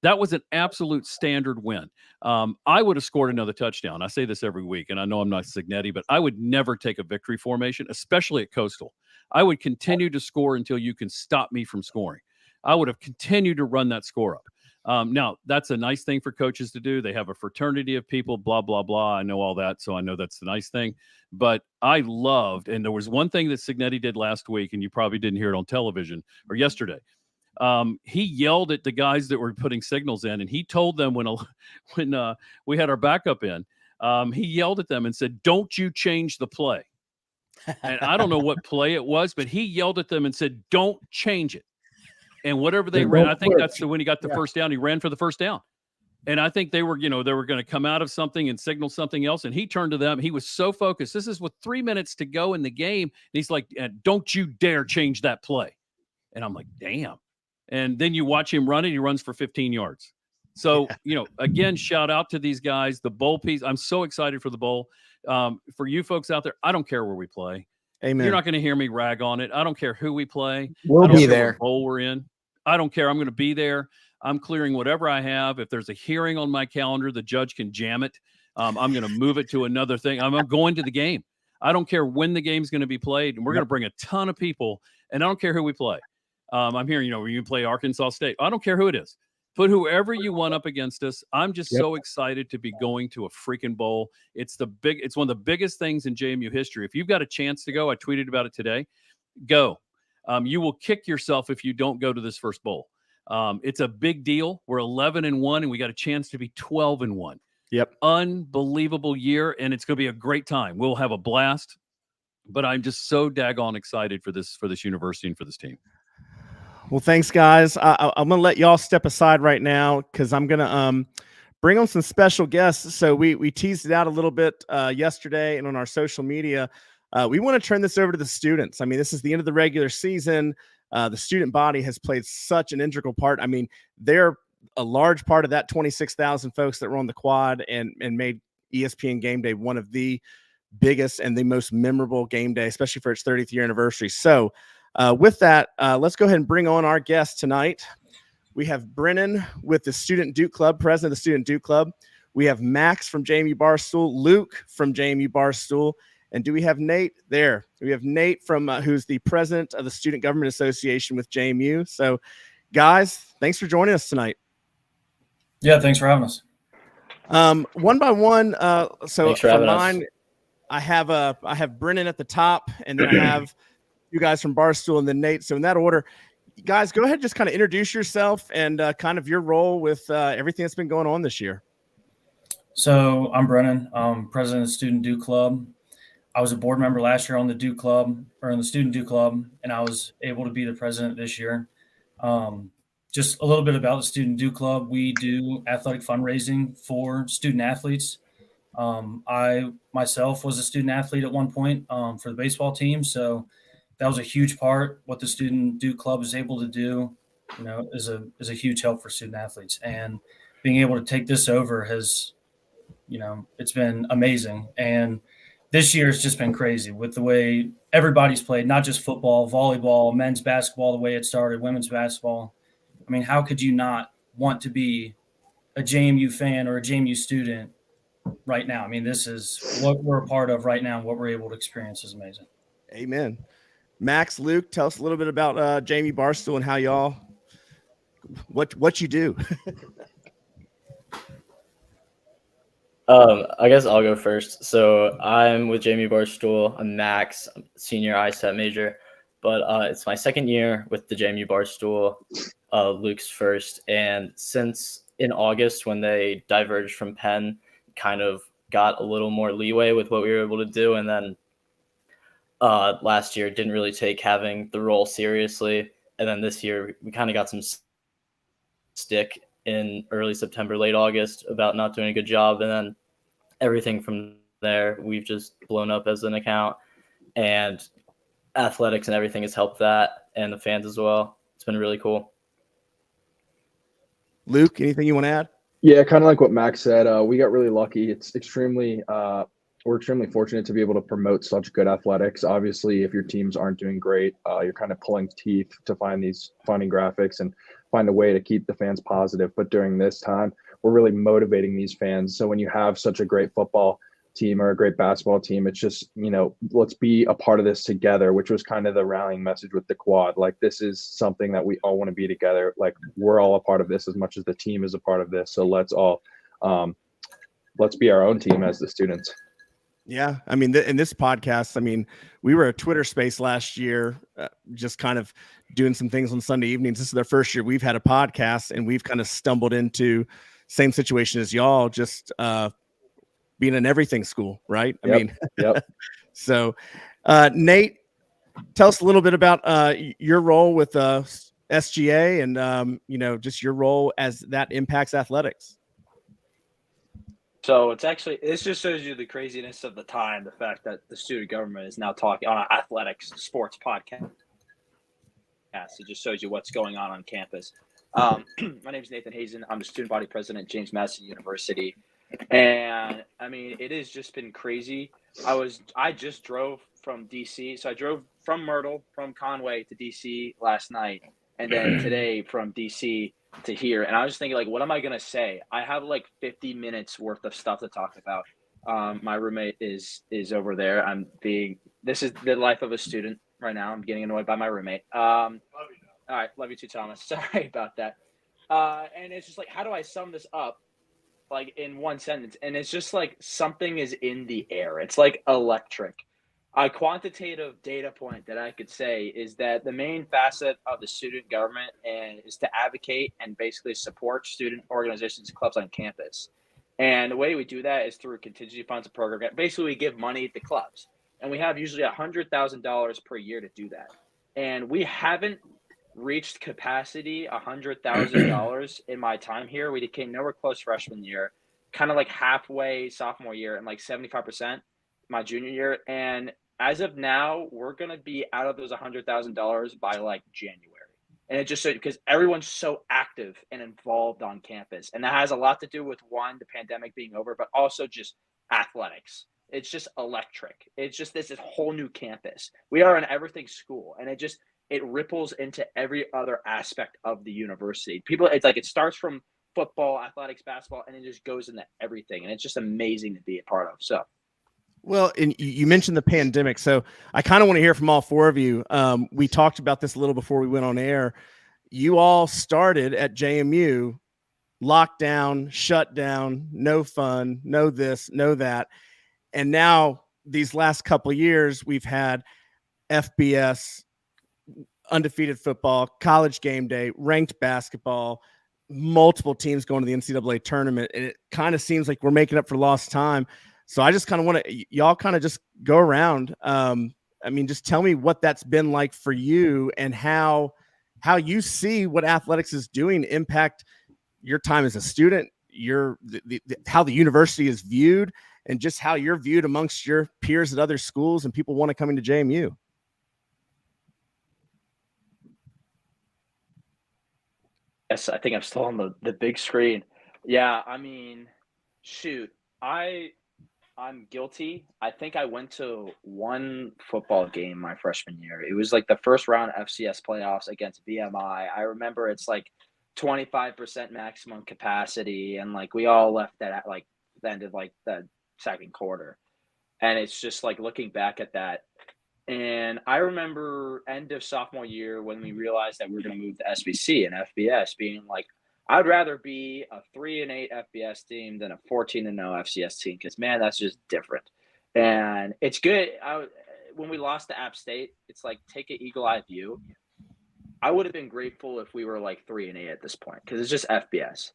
That was an absolute standard win. I would have scored another touchdown. I say this every week, and I know I'm not Signetti, but I would never take a victory formation, especially at Coastal. I would continue to score until you can stop me from scoring. I would have continued to run that score up. Now, that's a nice thing for coaches to do. They have a fraternity of people, blah, blah, blah. I know all that, so I know that's the nice thing. But I loved, and there was one thing that Signetti did last week, and you probably didn't hear it on television or yesterday. He yelled at the guys that were putting signals in, and he told them when we had our backup in, he yelled at them and said, "Don't you change the play." And I don't know what play it was, but he yelled at them and said, "Don't change it." And whatever they ran, I think that's when he got the first down. He ran for the first down. And I think they were going to come out of something and signal something else. And he turned to them. He was so focused. This is with 3 minutes to go in the game. And he's like, "Don't you dare change that play." And I'm like, damn. And then you watch him run it. He runs for 15 yards. So, again, shout out to these guys. The bowl piece. I'm so excited for the bowl. For you folks out there, I don't care where we play. Amen. You're not going to hear me rag on it. I don't care who we play. We'll be there. What bowl we're in. I don't care. I'm going to be there. I'm clearing whatever I have. If there's a hearing on my calendar, the judge can jam it. I'm going to move it to another thing. I'm going to the game. I don't care when the game's going to be played. And we're going to bring a ton of people. And I don't care who we play. I'm hearing, you play Arkansas State. I don't care who it is. Put whoever you want up against us. I'm just so excited to be going to a freaking bowl. It's one of the biggest things in JMU history. If you've got a chance to go, I tweeted about it today, go. You will kick yourself if you don't go to this first bowl. It's a big deal. We're 11-1, and we got a chance to be 12-1. Yep. Unbelievable year, and it's going to be a great time. We'll have a blast. But I'm just so daggone excited for this university and for this team. Well, thanks, guys. I'm going to let y'all step aside right now because I'm going to bring on some special guests. So we teased it out a little bit yesterday and on our social media. We want to turn this over to the students. I mean, this is the end of the regular season. the student body has played such an integral part. I mean, they're a large part of that 26,000 folks that were on the quad and made ESPN Game Day one of the biggest and the most memorable game day, especially for its 30th year anniversary. So with that, let's go ahead and bring on our guest tonight. We have Brennan with the Student Duke Club, president of the Student Duke Club. We have Max from JMU Barstool, Luke from JMU Barstool, and do we have Nate there? We have Nate from who's the president of the Student Government Association with JMU. So guys, thanks for joining us tonight. Yeah, thanks for having us. One by one. So for mine, I have Brennan at the top, and then I have you guys from Barstool, and then Nate. So in that order, guys, go ahead and just kind of introduce yourself and kind of your role with everything that's been going on this year. So I'm Brennan, president of the Student Duke Club. I was a board member last year on the Duke Club, or in the Student Duke Club, and I was able to be the president this year. Just a little bit about the Student Duke Club. We do athletic fundraising for student athletes. I myself was a student athlete at one point for the baseball team, so that was a huge part. What the Student Duke Club is able to do, is a huge help for student athletes. And being able to take this over has, it's been amazing. And this year has just been crazy with the way everybody's played, not just football, volleyball, men's basketball, the way it started, women's basketball. I mean, how could you not want to be a JMU fan or a JMU student right now? I mean, this is what we're a part of right now. And what we're able to experience is amazing. Amen. Max, Luke, tell us a little bit about JMU Barstool and how y'all, what you do. I guess I'll go first. So I'm with JMU Barstool. I'm Max, I'm senior ISET major, but it's my second year with the JMU Barstool. Luke's first. And since in August, when they diverged from Penn, kind of got a little more leeway with what we were able to do. And then last year didn't really take having the role seriously. And then this year we kind of got some stick in early September, late August about not doing a good job. And then everything from there, we've just blown up as an account, and athletics and everything has helped that, and the fans as well. It's been really cool. Luke, anything you want to add? Yeah, kind of like what Max said. We got really lucky. It's we're extremely fortunate to be able to promote such good athletics. Obviously, if your teams aren't doing great, you're kind of pulling teeth to finding graphics and find a way to keep the fans positive. But during this time, we're really motivating these fans. So when you have such a great football team or a great basketball team, it's just, let's be a part of this together, which was kind of the rallying message with the quad. Like, this is something that we all want to be together. Like, we're all a part of this as much as the team is a part of this. So let's all, let's be our own team as the students. Yeah. I mean, in this podcast, I mean, we were a Twitter space last year, just kind of doing some things on Sunday evenings. This is their first year we've had a podcast, and we've kind of stumbled into same situation as y'all, just being an everything school, right? I mean, yep. So Nate, tell us a little bit about your role with SGA and, just your role as that impacts athletics. So this just shows you the craziness of the time, the fact that the student government is now talking on an athletics sports podcast. It just shows you what's going on campus. My name is Nathan Hazen. I'm the student body president at James Madison University. And I mean, it has just been crazy. I just drove from DC. So I drove from Myrtle, from Conway to DC last night. And then today from DC to here. And I was thinking, like, what am I going to say? I have like 50 minutes worth of stuff to talk about. My roommate is over there. This is the life of a student right now. I'm getting annoyed by my roommate. All right. Love you too, Thomas. Sorry about that. And it's just like, how do I sum this up like in one sentence? And it's just like something is in the air. It's like electric. A quantitative data point that I could say is that the main facet of the student government is to advocate and basically support student organizations and clubs on campus. And the way we do that is through contingency funds and program. Basically, we give money to clubs, and we have usually $100,000 per year to do that. And we haven't reached capacity $100,000 in my time here. We came nowhere close freshman year, kind of like halfway sophomore year, and like 75% my junior year. And as of now, we're going to be out of those $100,000 by like January. And it just so because everyone's so active and involved on campus. And that has a lot to do with one, the pandemic being over, but also just athletics. It's just electric. It's just this whole new campus. We are an everything school, and it ripples into every other aspect of the university. It's like it starts from football, athletics, basketball, and it just goes into everything. And it's just amazing to be a part of. So, well, and you mentioned the pandemic, so I kind of want to hear from all four of you. We talked about this a little before we went on air. You all started at JMU, lockdown, shut down, no fun, no this, no that. And now these last couple of years, we've had FBS, undefeated football, college game day, ranked basketball, multiple teams going to the NCAA tournament. And it kind of seems like we're making up for lost time. So I just kind of want to, y'all kind of just go around. I mean, just tell me what that's been like for you and how you see what athletics is doing impact your time as a student, how the university is viewed, and just how you're viewed amongst your peers at other schools and people want to come into JMU. Yes, I think I'm still on the big screen. Yeah, I mean, shoot, I'm guilty. I think I went to one football game my freshman year. It was like the first round FCS playoffs against VMI. I remember it's like 25% maximum capacity, and like we all left at like the end of like the second quarter. And it's just like looking back at that. And I remember end of sophomore year when we realized that we were going to move to SBC and FBS, being like, I'd rather be a 3-8 FBS team than a 14-0 FCS team because, man, that's just different. And it's good. When we lost to App State, it's like take an eagle-eye view. I would have been grateful if we were like 3-8 at this point because it's just FBS.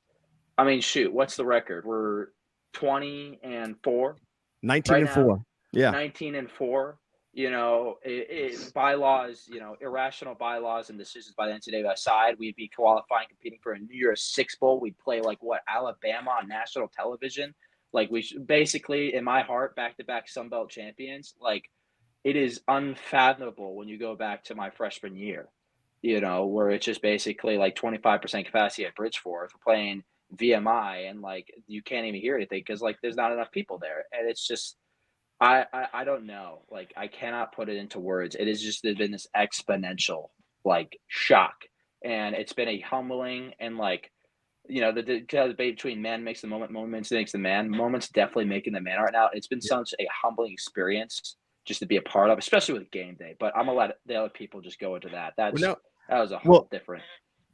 I mean, shoot, what's the record? We're 20-4. 19-4. Yeah. 19-4. You know, bylaws, irrational bylaws and decisions by the NCAA aside, we'd be qualifying, competing for a New Year's Six Bowl. We'd play like Alabama on national television. Like we should, basically, in my heart, back-to-back Sun Belt champions. Like it is unfathomable when you go back to my freshman year, where it's just basically like 25% capacity at Bridgeforth. We're playing VMI and like you can't even hear anything because like there's not enough people there, and it's just. I don't know. Like, I cannot put it into words. It has just been this exponential, like, shock. And it's been a humbling and, like, the debate between man makes the moment, moments makes the man. Moments definitely making the man right now. It's been such a humbling experience just to be a part of, especially with game day. But I'm going to let the other people just go into that. That was a whole different.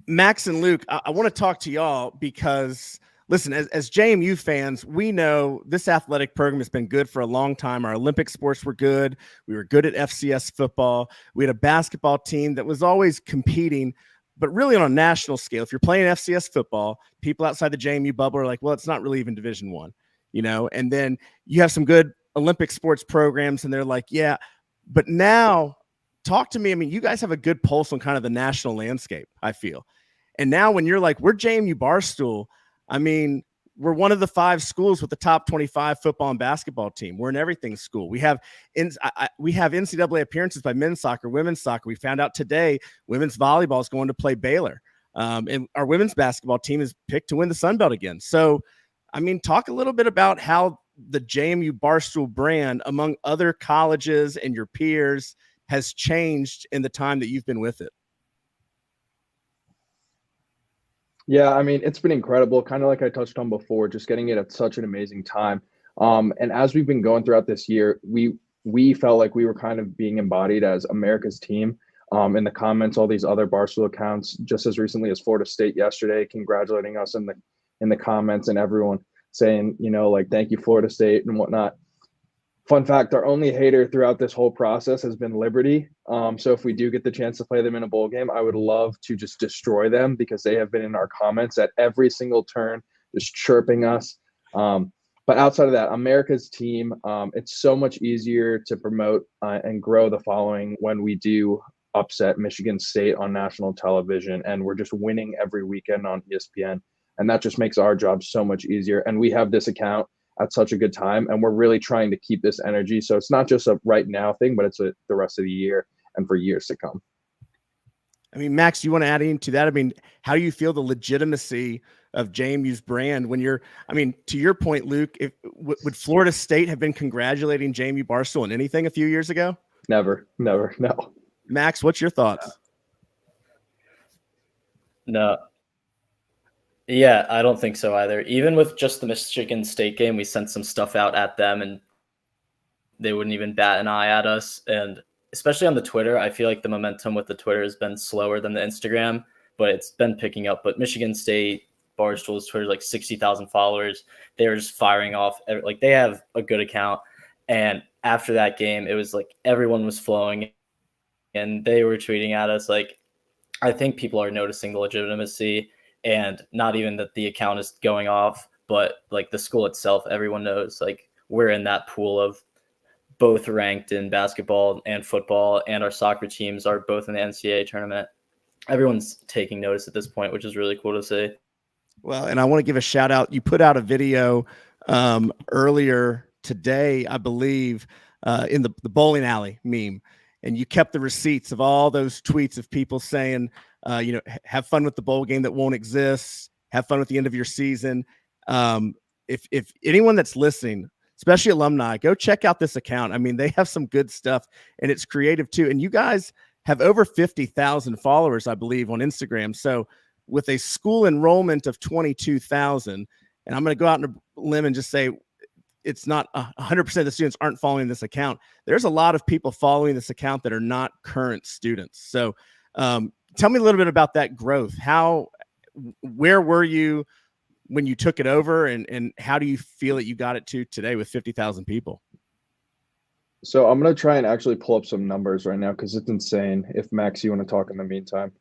Max and Luke, I want to talk to y'all because – listen, as JMU fans, we know this athletic program has been good for a long time. Our Olympic sports were good. We were good at FCS football. We had a basketball team that was always competing, but really on a national scale. If you're playing FCS football, people outside the JMU bubble are like, well, it's not really even Division I, and then you have some good Olympic sports programs and they're like, yeah, but now talk to me. I mean, you guys have a good pulse on kind of the national landscape, I feel. And now when you're like, we're JMU Barstool, I mean, we're one of the 5 schools with the top 25 football and basketball team. We're an everything school. We have NCAA appearances by men's soccer, women's soccer. We found out today women's volleyball is going to play Baylor. And our women's basketball team is picked to win the Sun Belt again. So, I mean, talk a little bit about how the JMU Barstool brand among other colleges and your peers has changed in the time that you've been with it. Yeah, I mean, it's been incredible, kind of like I touched on before, just getting it at such an amazing time. And as we've been going throughout this year, we felt like we were kind of being embodied as America's team. In the comments, all these other Barstool accounts, just as recently as Florida State yesterday, congratulating us in the comments, and everyone saying, like, thank you, Florida State and whatnot. Fun fact, our only hater throughout this whole process has been Liberty. So if we do get the chance to play them in a bowl game, I would love to just destroy them because they have been in our comments at every single turn, just chirping us. But outside of that, America's team, it's so much easier to promote and grow the following when we do upset Michigan State on national television, and we're just winning every weekend on ESPN. And that just makes our job so much easier. And we have this account at such a good time. And we're really trying to keep this energy. So it's not just a right now thing, but it's the rest of the year and for years to come. I mean, Max, you want to add into that? I mean, how do you feel the legitimacy of JMU's brand when you're, I mean, to your point, Luke, would Florida State have been congratulating JMU Barstool on anything a few years ago? Never, no. Max, what's your thoughts? No. Yeah, I don't think so either. Even with just the Michigan State game, we sent some stuff out at them and they wouldn't even bat an eye at us. And especially on the Twitter, I feel like the momentum with the Twitter has been slower than the Instagram, but it's been picking up. But Michigan State, Barstool's Twitter, like 60,000 followers. They were just firing off. Like, they have a good account. And after that game, it was like everyone was flowing and they were tweeting at us. Like, I think people are noticing the legitimacy, and not even that the account is going off, but like the school itself, everyone knows like we're in that pool of both ranked in basketball and football, and our soccer teams are both in the NCAA tournament. Everyone's taking notice at this point, which is really cool to see. Well, and I want to give a shout out. You put out a video earlier today, I believe, in the bowling alley meme, and you kept the receipts of all those tweets of people saying, have fun with the bowl game that won't exist. Have fun with the end of your season. If anyone that's listening, especially alumni, go check out this account. I mean, they have some good stuff and it's creative too. And you guys have over 50,000 followers, I believe, on Instagram. So with a school enrollment of 22,000, and I'm going to go out on a limb and just say it's not 100% of the students aren't following this account. There's a lot of people following this account that are not current students. So tell me a little bit about that growth. Where were you when you took it over, and how do you feel that you got it to today with 50,000 people? So I'm going to try and actually pull up some numbers right now because it's insane. If Max, you want to talk in the meantime.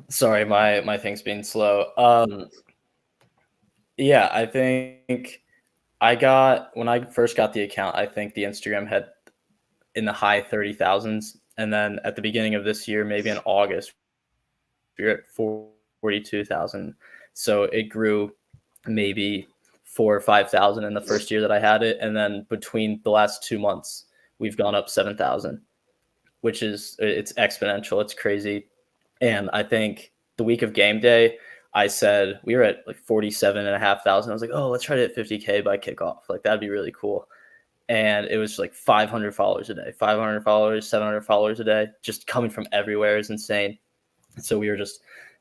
Sorry, my thing's being slow. Yeah, I think when I first got the account, I think the Instagram had in the high 30,000s. And then at the beginning of this year, maybe in August, we were at 42,000. So it grew maybe 4,000 or 5,000 in the first year that I had it. And then between the last 2 months, we've gone up 7,000, it's exponential. It's crazy. And I think the week of game day, I said we were at like 47,500. I was like, oh, let's try to hit 50K by kickoff. Like, that'd be really cool. And it was like 500 followers a day, 500 followers, 700 followers a day, just coming from everywhere is insane. So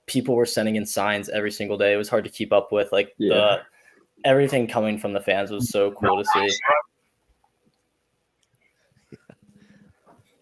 people were sending in signs every single day. It was hard to keep up with. Like, everything coming from the fans was so cool to see.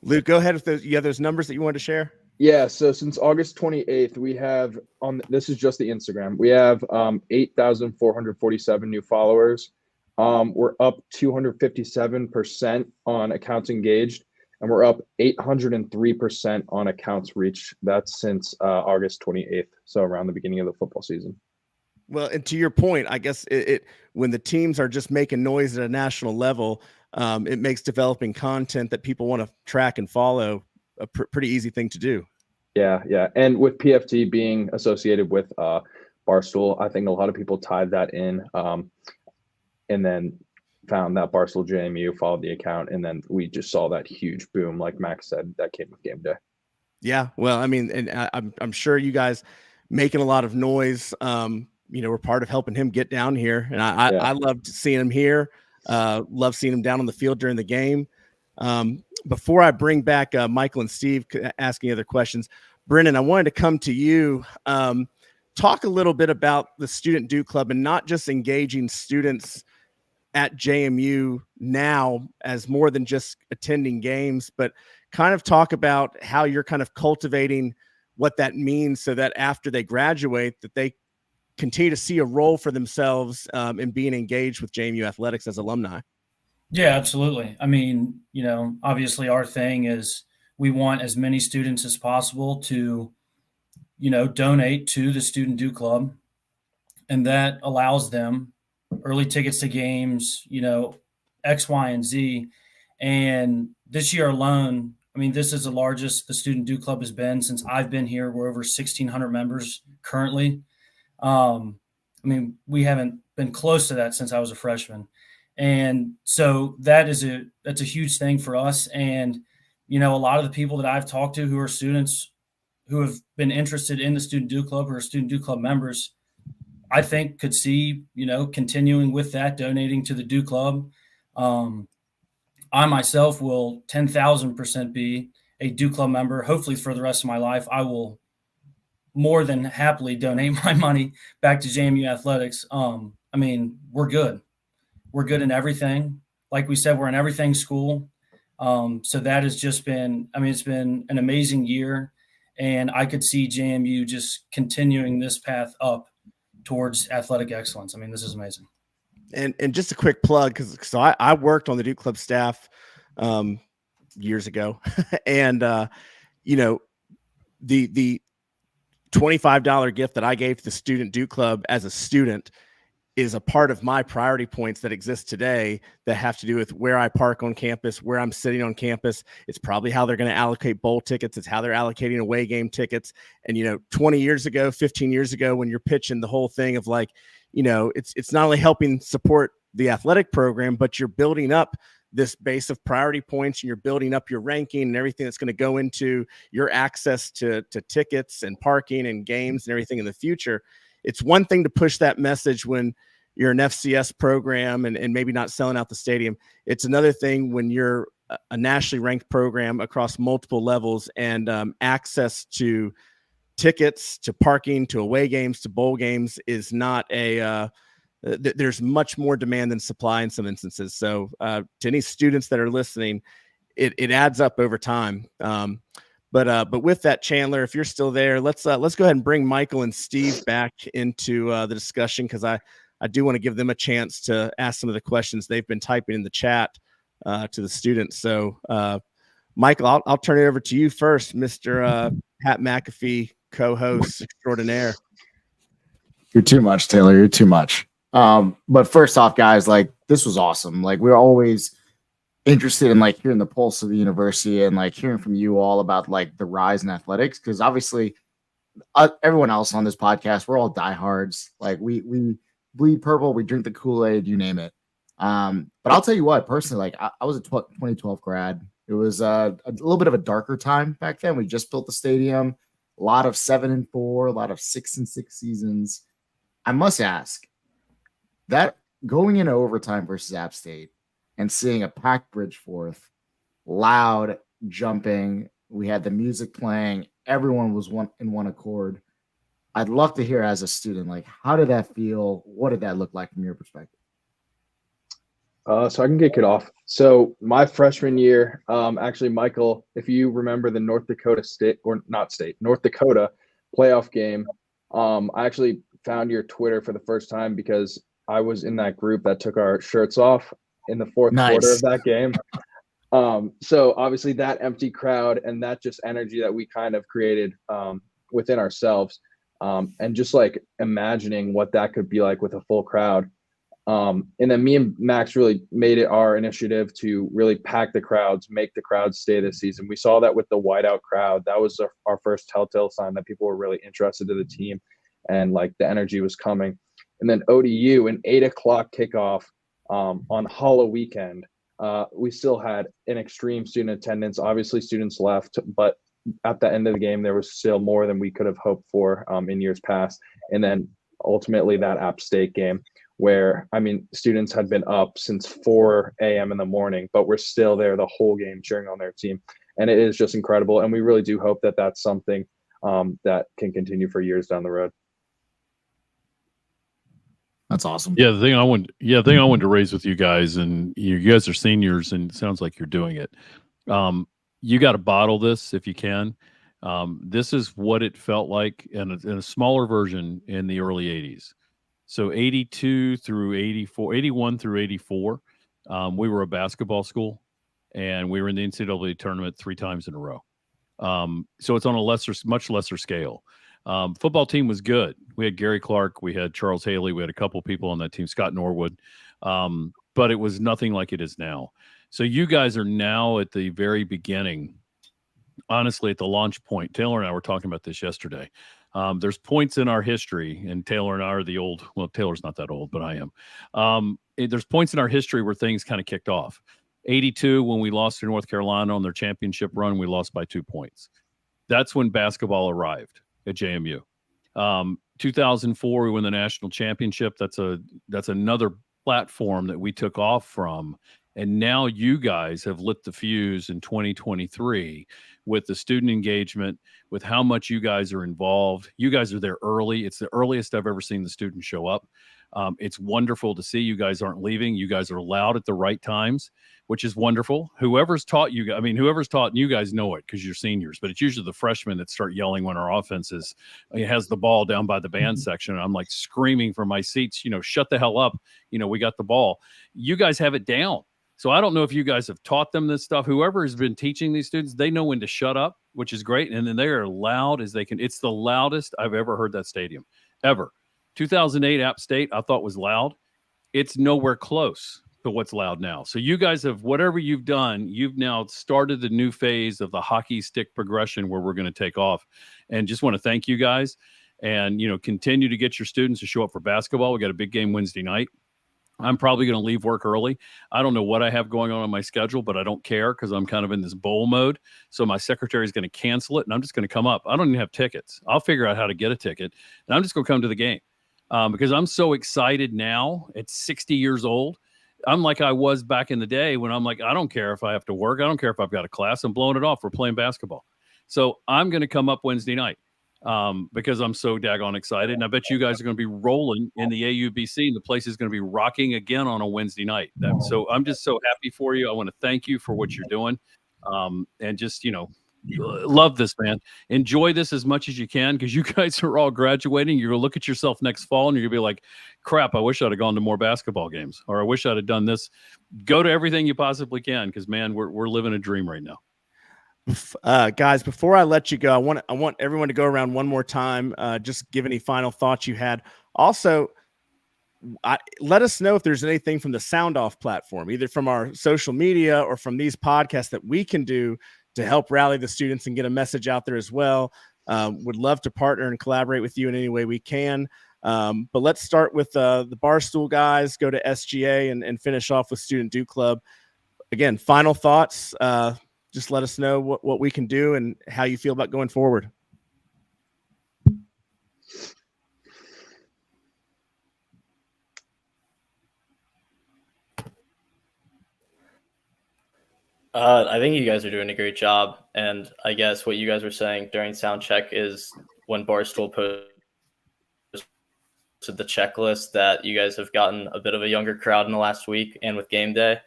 Luke, go ahead with those. You have those numbers that you wanted to share? Yeah, so since August 28th, we have this is just the Instagram. We have 8,447 new followers. We're up 257% on accounts engaged, and we're up 803% on accounts reached. That's since August 28th, so around the beginning of the football season. Well, and to your point, I guess when the teams are just making noise at a national level, it makes developing content that people want to track and follow a pretty easy thing to do. Yeah. And with PFT being associated with Barstool, I think a lot of people tied that in and then found that Barstool JMU, followed the account, and then we just saw that huge boom, like Max said, that came with game day. Yeah, well, I mean, and I'm sure you guys making a lot of noise. We're part of helping him get down here, and I loved seeing him here. Love seeing him down on the field during the game. Before I bring back Michael and Steve asking other questions, Brennan, I wanted to come to you. Talk a little bit about the Student Do Club and not just engaging students at JMU now as more than just attending games, but kind of talk about how you're kind of cultivating what that means so that after they graduate, that they continue to see a role for themselves in being engaged with JMU athletics as alumni. Yeah, absolutely. I mean, obviously our thing is we want as many students as possible to, donate to the Student Do Club. And that allows them early tickets to games, X, Y, and Z. And this year alone, I mean, this is the largest the Student Do Club has been since I've been here. We're over 1,600 members currently. I mean, we haven't been close to that since I was a freshman. And so that's a huge thing for us. And, you know, a lot of the people that I've talked to who are students who have been interested in the Student Do Club or are Student Do Club members, I think could see, you know, continuing with that, donating to the Do Club. I myself will 10,000% be a Do Club member. Hopefully for the rest of my life, I will more than happily donate my money back to JMU athletics. I mean, we're good. We're good in everything. Like we said, we're in everything school. So that has just been, I mean, it's been an amazing year, and I could see JMU just continuing this path up towards athletic excellence. I mean, this is amazing. And just a quick plug, because I worked on the Duke Club staff years ago, and you know, the $25 gift that I gave to the Student Duke Club as a student is a part of my priority points that exist today that have to do with where I park on campus, where I'm sitting on campus. It's probably how they're going to allocate bowl tickets. It's how they're allocating away game tickets. And, you know, 20 years ago, 15 years ago, when you're pitching the whole thing of like, you know, it's not only helping support the athletic program, but you're building up this base of priority points, and you're building up your ranking and everything that's going to go into your access to tickets and parking and games and everything in the future. It's one thing to push that message when you're an FCS program and maybe not selling out the stadium. It's another thing when you're a nationally ranked program across multiple levels, and access to tickets, to parking, to away games, to bowl games is not there's much more demand than supply in some instances. So to any students that are listening, it adds up over time. But with that, Chandler, if you're still there, let's go ahead and bring Michael and Steve back into the discussion, because I do want to give them a chance to ask some of the questions they've been typing in the chat to the students. So Michael, I'll turn it over to you first, Mr. Pat McAfee, co-host extraordinaire. You're too much, Taylor. You're too much. But first off, guys, like, this was awesome. Like, we're always interested in like hearing the pulse of the university and like hearing from you all about like the rise in athletics, because obviously everyone else on this podcast, we're all diehards. Like, we bleed purple, we drink the Kool-Aid, you name it. But I'll tell you what, personally, like I was a 2012 grad. It was a little bit of a darker time back then. We just built the stadium, a lot of 7-4, a lot of 6-6 seasons. I must ask, that going into overtime versus App State and seeing a packed Bridgeforth, loud, jumping, we had the music playing, everyone was in one accord. I'd love to hear, as a student, like, how did that feel? What did that look like from your perspective? So I can kick it off. So my freshman year, actually, Michael, if you remember the North Dakota playoff game, I actually found your Twitter for the first time because I was in that group that took our shirts off in the fourth quarter of that game. So obviously that empty crowd and that just energy that we kind of created within ourselves, and just like imagining what that could be like with a full crowd. And then me and Max really made it our initiative to really pack the crowds, make the crowds stay this season. We saw that with the whiteout crowd. That was our first telltale sign that people were really interested in the team and like the energy was coming. And then ODU, an 8:00 kickoff on Hollow weekend. We still had an extreme student attendance. Obviously students left, but at the end of the game, there was still more than we could have hoped for in years past. And then ultimately that App State game, where, I mean, students had been up since 4 a.m. in the morning, but we're still there the whole game cheering on their team. And it is just incredible. And we really do hope that that's something that can continue for years down the road. That's awesome. Yeah, the thing I wanted to raise with you guys, and you guys are seniors, and it sounds like you're doing it. You got to bottle this if you can. This is what it felt like in a smaller version in the early 80s. So 82 through 84, 81 through 84, we were a basketball school, and we were in the NCAA tournament 3 times in a row. So it's on a much lesser scale. Football team was good. We had Gary Clark, we had Charles Haley, we had a couple people on that team, Scott Norwood, but it was nothing like it is now. So you guys are now at the very beginning honestly, at the launch point, Taylor and I were talking about this yesterday. There's points in our history, and Taylor and I are the old. Well, Taylor's not that old, but I am. There's points in our history where things kind of kicked off. 82, when we lost to North Carolina on their championship run, we lost by 2 points. That's when basketball arrived at JMU. 2004, we win the national championship. That's another platform that we took off from. And now you guys have lit the fuse in 2023 with the student engagement, with how much you guys are involved. You guys are there early. It's the earliest I've ever seen the students show up. It's wonderful to see you guys aren't leaving. You guys are loud at the right times, which is wonderful. Whoever's taught you, whoever's taught you guys know it because you're seniors, but it's usually the freshmen that start yelling when our offense has the ball down by the band section. And I'm like screaming from my seats, shut the hell up. We got the ball. You guys have it down. So I don't know if you guys have taught them this stuff. Whoever has been teaching these students, they know when to shut up, which is great. And then they are loud as they can. It's the loudest I've ever heard that stadium, ever. 2008 App State, I thought was loud. It's nowhere close to what's loud now. So you guys have, whatever you've done, you've now started the new phase of the hockey stick progression where we're going to take off. And just want to thank you guys and, continue to get your students to show up for basketball. We got a big game Wednesday night. I'm probably going to leave work early. I don't know what I have going on my schedule, but I don't care because I'm kind of in this bowl mode. So my secretary is going to cancel it, and I'm just going to come up. I don't even have tickets. I'll figure out how to get a ticket, and I'm just going to come to the game because I'm so excited now at 60 years old. I'm like I was back in the day when I'm like, I don't care if I have to work. I don't care if I've got a class. I'm blowing it off. We're playing basketball. So I'm going to come up Wednesday night. Because I'm so daggone excited. And I bet you guys are going to be rolling in the AUBC, and the place is going to be rocking again on a Wednesday night. So I'm just so happy for you. I want to thank you for what you're doing. And just, love this, man. Enjoy this as much as you can because you guys are all graduating. You're going to look at yourself next fall and you're going to be like, crap, I wish I'd have gone to more basketball games, or I wish I'd have done this. Go to everything you possibly can because, man, we're living a dream right now. Guys, before I let you go, I want everyone to go around one more time. Just give any final thoughts you had. Also, let us know if there's anything from the Sound Off platform, either from our social media or from these podcasts that we can do to help rally the students and get a message out there as well. Would love to partner and collaborate with you in any way we can. But let's start with the Barstool guys, go to SGA and finish off with Student Do Club. Again, final thoughts. Just let us know what we can do and how you feel about going forward. I think you guys are doing a great job. And I guess what you guys were saying during sound check is when Barstool posted the checklist that you guys have gotten a bit of a younger crowd in the last week and with game day.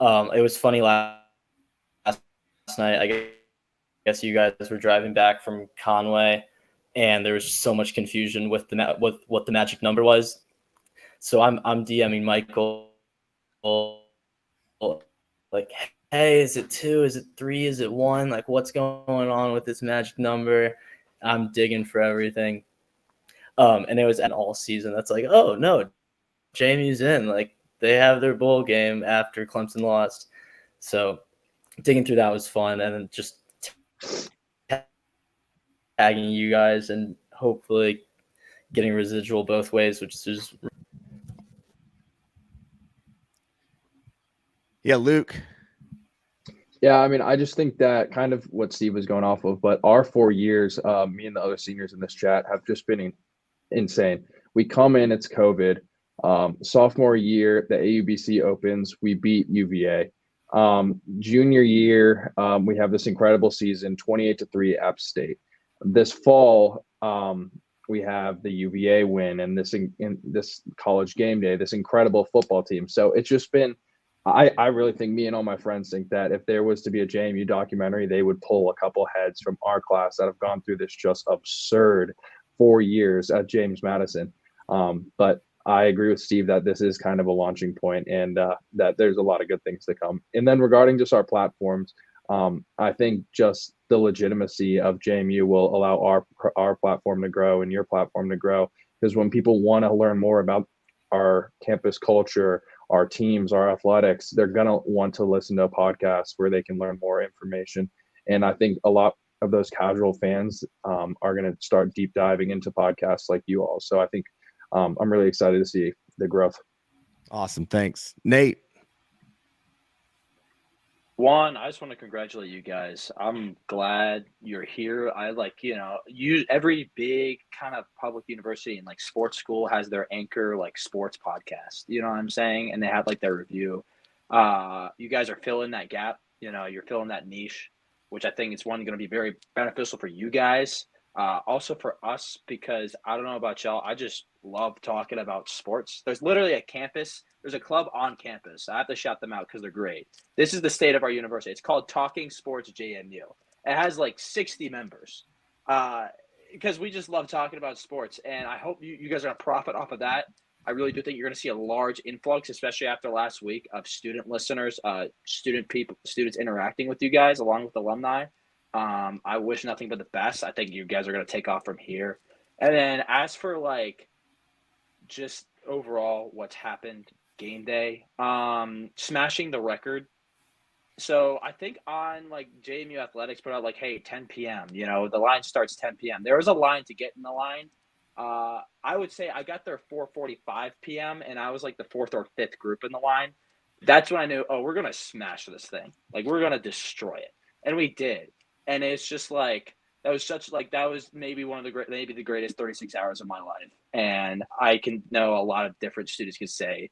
It was funny last night. I guess you guys were driving back from Conway and there was so much confusion with what the magic number was. So I'm DMing Michael like, hey, is it 2? Is it 3? Is it 1? Like, what's going on with this magic number? I'm digging for everything. And it was an all season. That's like, oh no, JMU's in. Like, they have their bowl game after Clemson lost. So digging through that was fun, and then just tagging you guys and hopefully getting residual both ways, which is yeah, Luke. Yeah, I mean, I just think that kind of what Steve was going off of, but our 4 years, me and the other seniors in this chat have just been insane. We come in, it's COVID. Sophomore year, the AUBC opens, we beat UVA. Junior year, we have this incredible season, 28-3 App State. This fall, we have the UVA win and this college game day, this incredible football team. So it's just been, I really think me and all my friends think that if there was to be a JMU documentary, they would pull a couple heads from our class that have gone through this just absurd 4 years at James Madison. But I agree with Steve that this is kind of a launching point and that there's a lot of good things to come. And then regarding just our platforms, I think just the legitimacy of JMU will allow our platform to grow and your platform to grow. Because when people want to learn more about our campus culture, our teams, our athletics, they're going to want to listen to a podcast where they can learn more information. And I think a lot of those casual fans are going to start deep diving into podcasts like you all. So I think I'm really excited to see the growth. Awesome. Thanks. Nate. One, I just want to congratulate you guys. I'm glad you're here. I every big kind of public university and like sports school has their anchor like sports podcast. You know what I'm saying? And they have like their review. You guys are filling that gap. You're filling that niche, which I think is going to be very beneficial for you guys. Also for us, because I don't know about y'all, I just love talking about sports. There's literally a campus. There's a club on campus. I have to shout them out because they're great. This is the state of our university. It's called Talking Sports JMU. It has like 60 members because we just love talking about sports. And I hope you guys are going to profit off of that. I really do think you're going to see a large influx, especially after last week, of student listeners, students interacting with you guys along with alumni. I wish nothing but the best. I think you guys are going to take off from here. And then as for like just overall what's happened game day, smashing the record. So I think on like JMU Athletics put out like, hey, 10 p.m., the line starts 10 p.m. There was a line to get in the line. I would say I got there 4:45 p.m. and I was like the fourth or fifth group in the line. That's when I knew, we're going to smash this thing. Like we're going to destroy it. And we did. And it's just like, that was maybe the greatest 36 hours of my life. And I can know a lot of different students could say,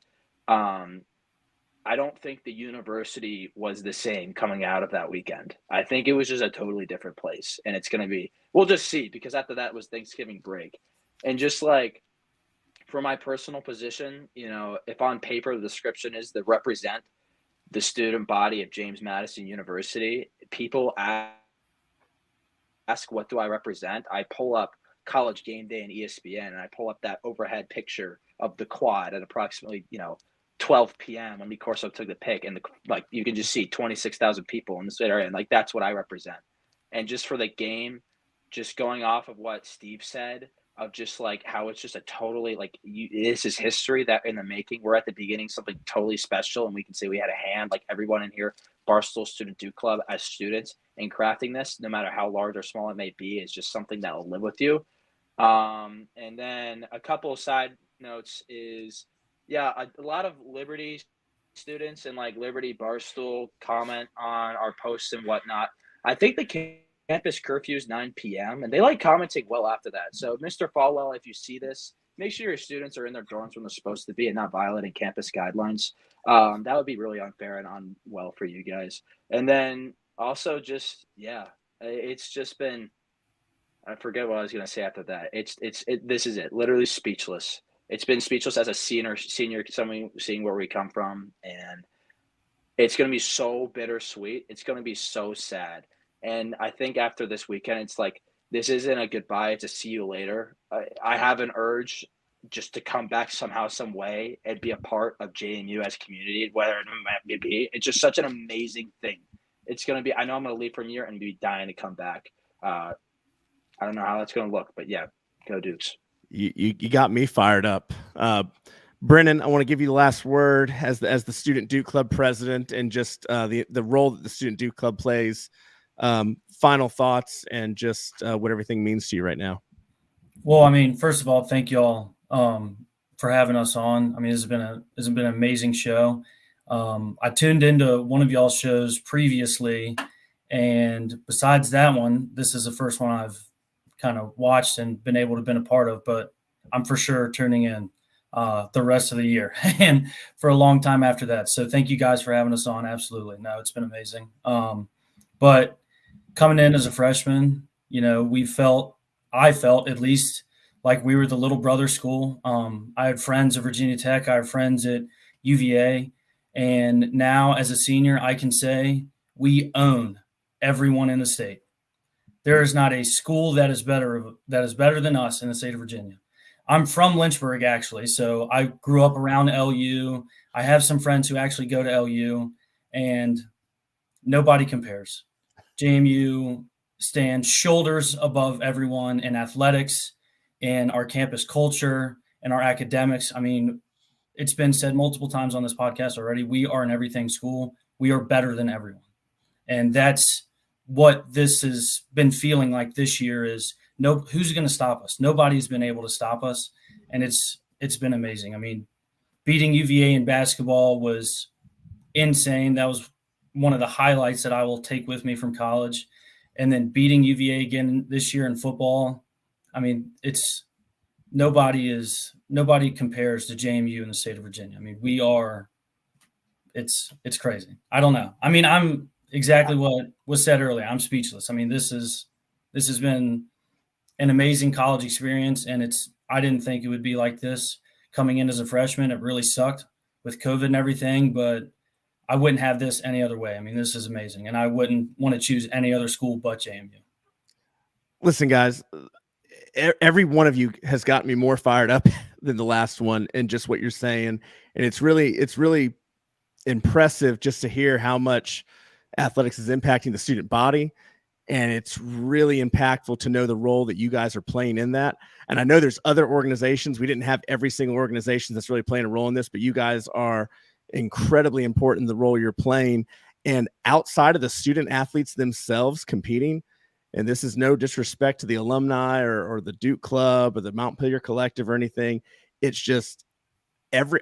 I don't think the university was the same coming out of that weekend. I think it was just a totally different place. And it's going to be, we'll just see, because after that was Thanksgiving break. And just like for my personal position, if on paper the description is to represent the student body of James Madison University, people ask, what do I represent? I pull up College Game Day and ESPN, and I pull up that overhead picture of the quad at approximately, 12 p.m. when Corso took the pick, and you can just see 26,000 people in this area, and like that's what I represent. And just for the game, just going off of what Steve said, of just like how it's just a totally this is history that in the making. We're at the beginning, something totally special, and we can say we had a hand, like everyone in here, Barstool Student Duke Club, as students in crafting this, no matter how large or small it may be, is just something that will live with you. And then a couple of side notes is, a lot of Liberty students and like Liberty Barstool comment on our posts and whatnot. I think the campus curfew is 9 p.m. and they like commenting well after that. So Mr. Falwell, if you see this, make sure your students are in their dorms when they're supposed to be and not violating campus guidelines. That would be really unfair and unwell for you guys. And then also just, it's just been, I forget what I was going to say after that. This is it. Literally speechless. It's been speechless as a senior, seeing where we come from. And it's going to be so bittersweet. It's going to be so sad. And I think after this weekend, it's like, this isn't a goodbye. It's a see you later. I have an urge just to come back somehow, some way, and be a part of JMU as a community, whether it may be. It's just such an amazing thing. It's going to be, I know I'm going to leave from here and be dying to come back. I don't know how that's going to look, but yeah, go Dukes. You got me fired up. Brennan, I want to give you the last word as the Student Duke Club president, and just the role that the Student Duke Club plays. Final thoughts and just what everything means to you right now. Well, I mean, first of all, thank you all for having us on. I mean, it's been an amazing show. I tuned into one of y'all's shows previously, and besides that one, this is the first one I've kind of watched and been able to been a part of, but I'm for sure tuning in the rest of the year and for a long time after that. So thank you guys for having us on. Absolutely. No, it's been amazing. But coming in as a freshman, I felt at least like we were the little brother school. I had friends at Virginia Tech. I had friends at UVA. And now as a senior, I can say we own everyone in the state. There is not a school that is better than us in the state of Virginia. I'm from Lynchburg, actually. So I grew up around LU. I have some friends who actually go to LU, and nobody compares. JMU stands shoulders above everyone in athletics, in our campus culture, and our academics. I mean, it's been said multiple times on this podcast already. We are an everything school. We are better than everyone. And that's what this has been feeling like this year is who's going to stop us? Nobody's been able to stop us. And it's been amazing. I mean, beating UVA in basketball was insane. That was one of the highlights that I will take with me from college. And then beating UVA again this year in football. I mean, nobody compares to JMU in the state of Virginia. I mean, it's crazy. I don't know. I mean, I'm exactly what was said earlier. I'm speechless. I mean, this has been an amazing college experience, and I didn't think it would be like this coming in as a freshman. It really sucked with COVID and everything, but I wouldn't have this any other way. I mean, this is amazing, and I wouldn't want to choose any other school but JMU. Listen, guys, every one of you has got me more fired up than the last one, and just what you're saying, and it's really impressive just to hear how much athletics is impacting the student body. And it's really impactful to know the role that you guys are playing in that. And I know there's other organizations. We didn't have every single organization that's really playing a role in this, but you guys are incredibly important in the role you're playing. And outside of the student athletes themselves competing, and this is no disrespect to the alumni or the Duke Club or the Montpelier Collective or anything, it's just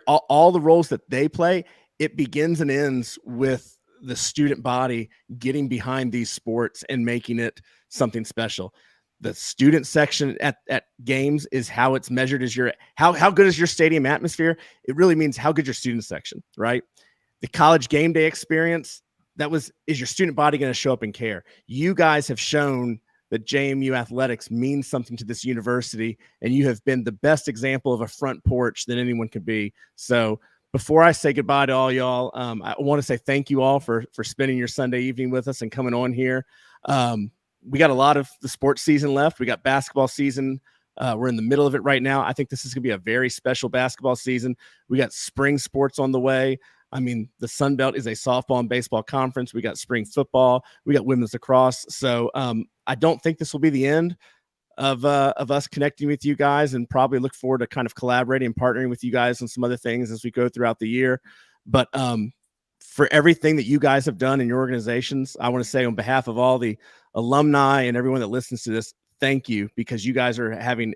all the roles that they play, it begins and ends with the student body getting behind these sports and making it something special. The student section at games is how it's measured as how good is your stadium atmosphere. It really means how good your student section, right? The college game day experience, is your student body going to show up and care? You guys have shown that JMU athletics means something to this university, and you have been the best example of a front porch that anyone could be. So before I say goodbye to all y'all, I want to say thank you all for spending your Sunday evening with us and coming on here. We got a lot of the sports season left. We got basketball season. We're in the middle of it right now. I think this is going to be a very special basketball season. We got spring sports on the way. I mean, the Sun Belt is a softball and baseball conference. We got spring football. We got women's lacrosse. So I don't think this will be the end of us connecting with you guys, and probably look forward to kind of collaborating and partnering with you guys on some other things as we go throughout the year. But for everything that you guys have done in your organizations, I want to say on behalf of all the alumni and everyone that listens to this, thank you, because you guys are having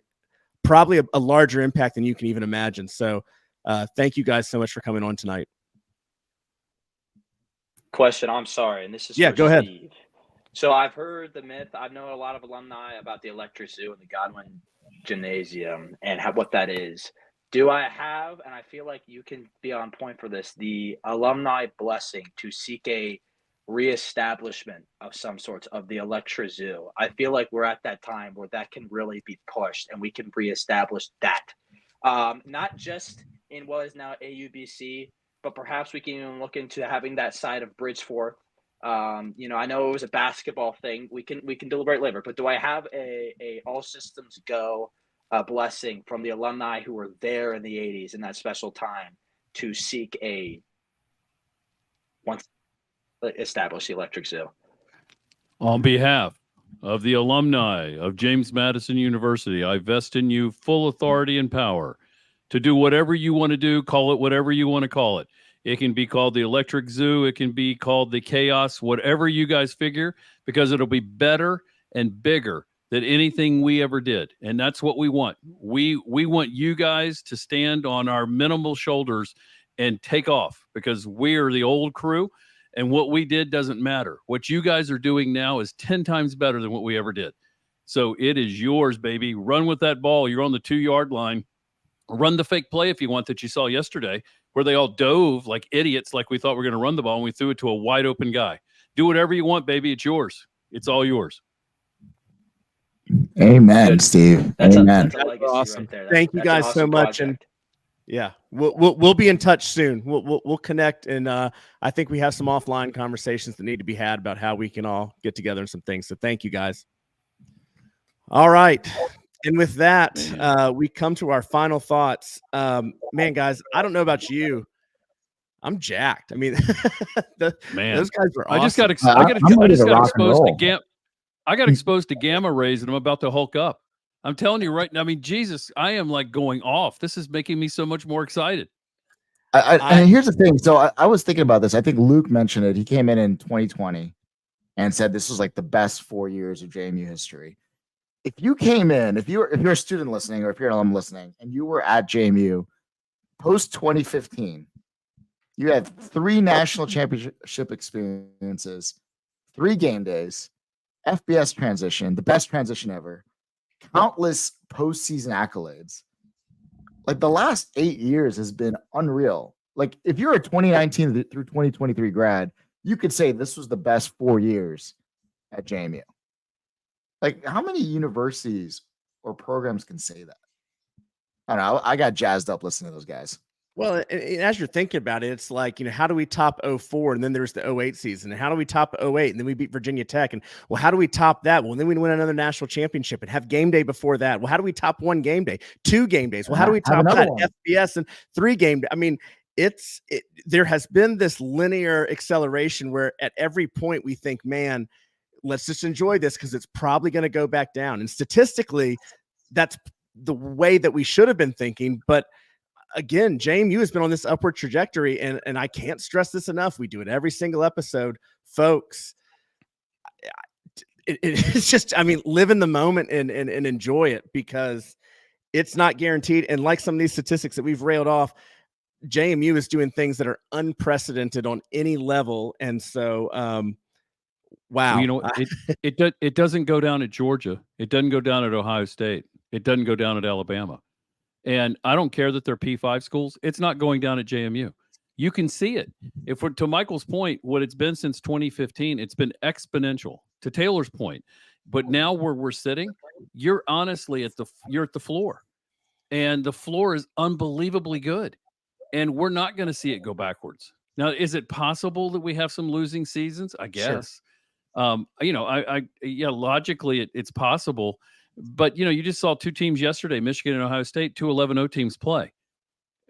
probably a larger impact than you can even imagine. So thank you guys so much for coming on tonight. Question, I'm sorry, and this is go ahead. Steve. So I've heard the myth. I know a lot of alumni about the Electric Zoo and the Godwin Gymnasium and what that is. Do I have, and I feel like you can be on point for this, the alumni blessing to seek a reestablishment of some sorts of the Electric Zoo? I feel like we're at that time where that can really be pushed and we can reestablish that. Not just in what is now AUBC, but perhaps we can even look into having that side of Bridgeforth. I know it was a basketball thing. We can deliberate later, but do I have a all systems go blessing from the alumni who were there in the 80s in that special time to seek establish the Electric Zoo? On behalf of the alumni of James Madison University, I vest in you full authority and power to do whatever you want to do, call it whatever you want to call it. It can be called the Electric Zoo. It can be called the Chaos, whatever you guys figure, because it'll be better and bigger than anything we ever did. And that's what we want. We want you guys to stand on our minimal shoulders and take off, because we're the old crew and what we did doesn't matter. What you guys are doing now is 10 times better than what we ever did. So it is yours, baby. Run with that ball. You're on the 2-yard line. Run the fake play if you want that you saw yesterday, where they all dove like idiots, like we thought we were going to run the ball, and we threw it to a wide open guy. Do whatever you want, baby. It's yours. It's all yours. Amen, Steve. Amen. That's a legacy awesome. right there. Thank you guys so much. Project. And yeah, we'll be in touch soon. We'll connect, and I think we have some offline conversations that need to be had about how we can all get together and some things. So thank you guys. All right. And with that, we come to our final thoughts. Man, guys, I don't know about you. I'm jacked. I mean, those guys were awesome. I got exposed to gamma rays, and I'm about to Hulk up. I'm telling you right now. I mean, Jesus, I am like going off. This is making me so much more excited. And here's the thing. So I was thinking about this. I think Luke mentioned it. He came in 2020 and said this was like the best 4 years of JMU history. If you came in, if you're a student listening, or if you're an alum listening, and you were at JMU post 2015, you had 3 national championship experiences, 3 game days, FBS transition, the best transition ever, countless postseason accolades. Like the last 8 years has been unreal. Like if you're a 2019 through 2023 grad, you could say this was the best 4 years at JMU. Like how many universities or programs can say that? I don't know. I got jazzed up listening to those guys. Well, and as you're thinking about it, it's like, how do we top 04? And then there's the 08 season. And how do we top 08? And then we beat Virginia Tech. And well, how do we top that? Well, then we win another national championship and have game day before that. Well, how do we top 1 game day, 2 game days? Well, how do we top that? One. FBS and 3 game day. I mean, there has been this linear acceleration where at every point we think, man, let's just enjoy this because it's probably going to go back down. And statistically, that's the way that we should have been thinking. But again, JMU has been on this upward trajectory, and I can't stress this enough. We do it every single episode, folks. It's just, I mean, live in the moment and enjoy it because it's not guaranteed. And like some of these statistics that we've railed off, JMU is doing things that are unprecedented on any level. And so, wow. Well, it doesn't go down at Georgia. It doesn't go down at Ohio State. It doesn't go down at Alabama. And I don't care that they're P5 schools. It's not going down at JMU. You can see it. If we're to Michael's point, what it's been since 2015, it's been exponential. To Taylor's point, but now where we're sitting, you're honestly you're at the floor, and the floor is unbelievably good, and we're not going to see it go backwards. Now, is it possible that we have some losing seasons? I guess. Sure. Logically, it's possible. But, you just saw 2 teams yesterday, Michigan and Ohio State, 2 11-0 teams play.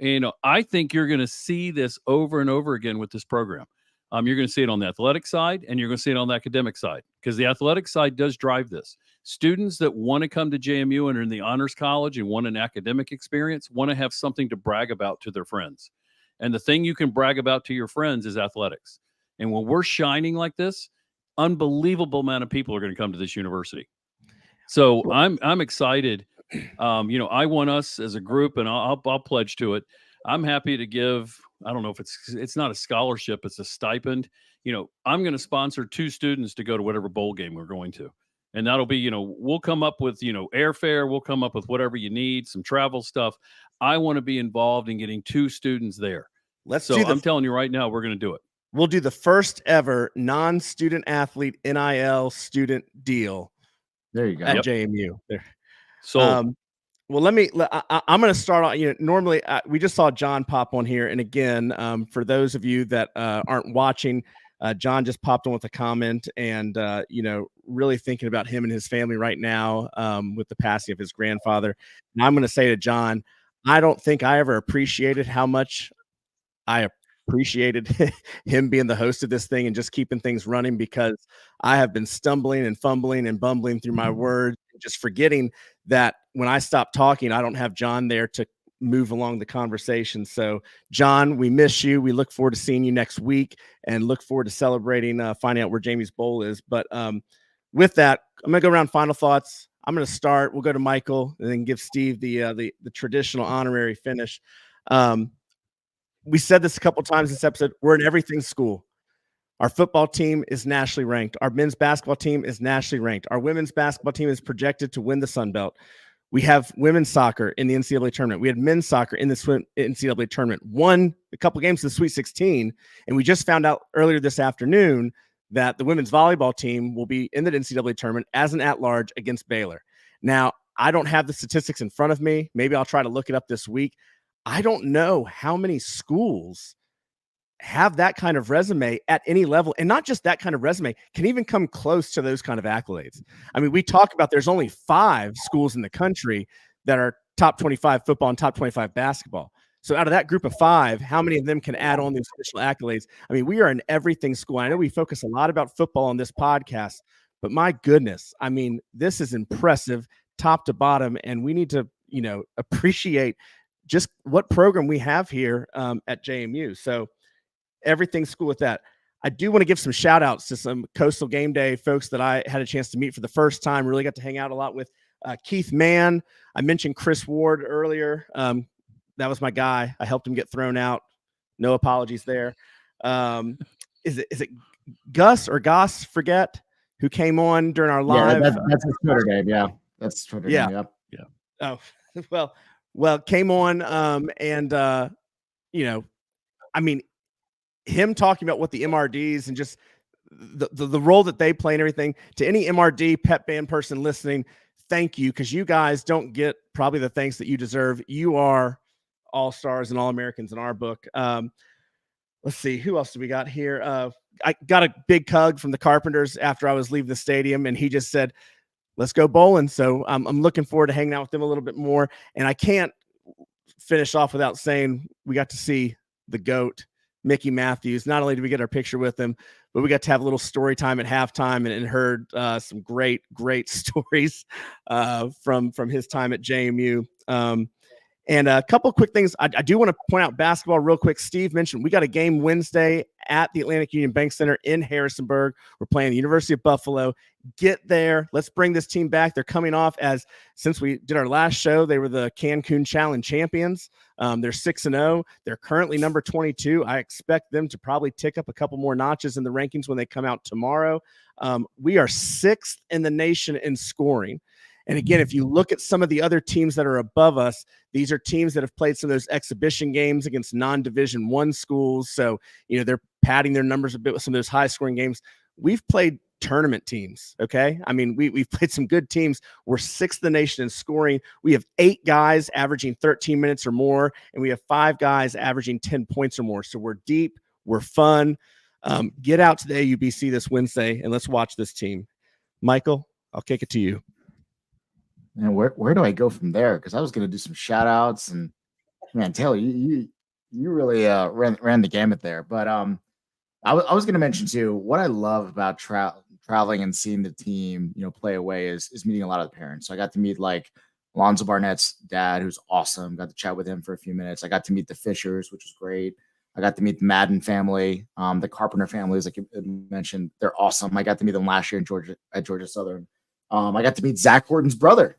And, I think you're going to see this over and over again with this program. You're going to see it on the athletic side, and you're going to see it on the academic side, because the athletic side does drive this. Students that want to come to JMU and are in the honors college and want an academic experience want to have something to brag about to their friends. And the thing you can brag about to your friends is athletics. And when we're shining like this, unbelievable amount of people are going to come to this university. So I'm excited. I want us as a group, and I'll pledge to it. I'm happy to give. I don't know if it's not a scholarship, it's a stipend. I'm going to sponsor 2 students to go to whatever bowl game we're going to, and that'll be. We'll come up with airfare. We'll come up with whatever you need, some travel stuff. I want to be involved in getting 2 students there. I'm telling you right now, we're going to do it. We'll do the first ever non-student athlete NIL student deal. There you go. At JMU. There. So, I'm going to start off. Normally we just saw John pop on here, and again, for those of you that aren't watching, John just popped on with a comment, and really thinking about him and his family right now, with the passing of his grandfather. And I'm going to say to John, I don't think I ever appreciated how much I appreciated him being the host of this thing and just keeping things running, because I have been stumbling and fumbling and bumbling through my words, just forgetting that when I stop talking, I don't have John there to move along the conversation. So John, we miss you. We look forward to seeing you next week and look forward to celebrating, finding out where Jamie's bowl is. But with that, I'm going to go around final thoughts. I'm going to start. We'll go to Michael and then give Steve the traditional honorary finish. We said this a couple times this episode. We're an everything school. Our football team is nationally ranked. Our men's basketball team is nationally ranked. Our women's basketball team is projected to win the Sun Belt. We have women's soccer in the NCAA tournament. We had men's soccer in the NCAA tournament. Won a couple games in the Sweet 16, and we just found out earlier this afternoon that the women's volleyball team will be in the NCAA tournament as an at-large against Baylor. Now, I don't have the statistics in front of me. Maybe I'll try to look it up this week. I don't know how many schools have that kind of resume at any level, and not just that kind of resume, can even come close to those kind of accolades. I mean, we talk about there's only 5 schools in the country that are top 25 football and top 25 basketball. So out of that group of 5, how many of them can add on these official accolades? I mean, we are an everything school. I know we focus a lot about football on this podcast, but my goodness, I mean, this is impressive top to bottom, and we need to, appreciate just what program we have here at JMU. So everything's cool with that. I do want to give some shout outs to some Coastal Game Day folks that I had a chance to meet for the first time. Really got to hang out a lot with Keith Mann. I mentioned Chris Ward earlier. That was my guy. I helped him get thrown out. No apologies there. Is it Gus or Goss? Forget who came on during our live. Yeah, that's his Twitter name. Yeah, that's his Twitter name. Yep. Oh, well, came on. I mean, him talking about what the MRDs and just the role that they play and everything. To any MRD pep band person listening, thank you, because you guys don't get probably the thanks that you deserve. You are all-stars and all-Americans in our book. Let's see, who else do we got here? I got a big hug from the Carpenters after I was leaving the stadium, and he just said, let's go bowling. So I'm looking forward to hanging out with them a little bit more. And I can't finish off without saying we got to see the GOAT, Mickey Matthews. Not only did we get our picture with him, but we got to have a little story time at halftime and heard some great stories from his time at JMU. And a couple of quick things. I do want to point out basketball real quick. Steve mentioned we got a game Wednesday at the Atlantic Union Bank Center in Harrisonburg. We're playing the University of Buffalo. Get there. Let's bring this team back. They're coming off since we did our last show, they were the Cancun Challenge champions. They're 6-0. They're currently number 22. I expect them to probably tick up a couple more notches in the rankings when they come out tomorrow. We are 6th in the nation in scoring. And again, if you look at some of the other teams that are above us, these are teams that have played some of those exhibition games against non-Division I schools. So, they're padding their numbers a bit with some of those high-scoring games. We've played tournament teams, okay? I mean, we've played some good teams. We're 6th in the nation in scoring. We have 8 guys averaging 13 minutes or more, and we have 5 guys averaging 10 points or more. So we're deep. We're fun. Get out to the AUBC this Wednesday, and let's watch this team. Michael, I'll kick it to you. And where do I go from there? Because I was going to do some shout outs, and man, Taylor, you really ran the gamut there. But I was going to mention too, what I love about traveling and seeing the team, play away is meeting a lot of the parents. So I got to meet like Alonzo Barnett's dad, who's awesome. Got to chat with him for a few minutes. I got to meet the Fishers, which was great. I got to meet the Madden family, the Carpenter families, like you mentioned. They're awesome. I got to meet them last year at Georgia Southern. I got to meet Zach Horton's brother.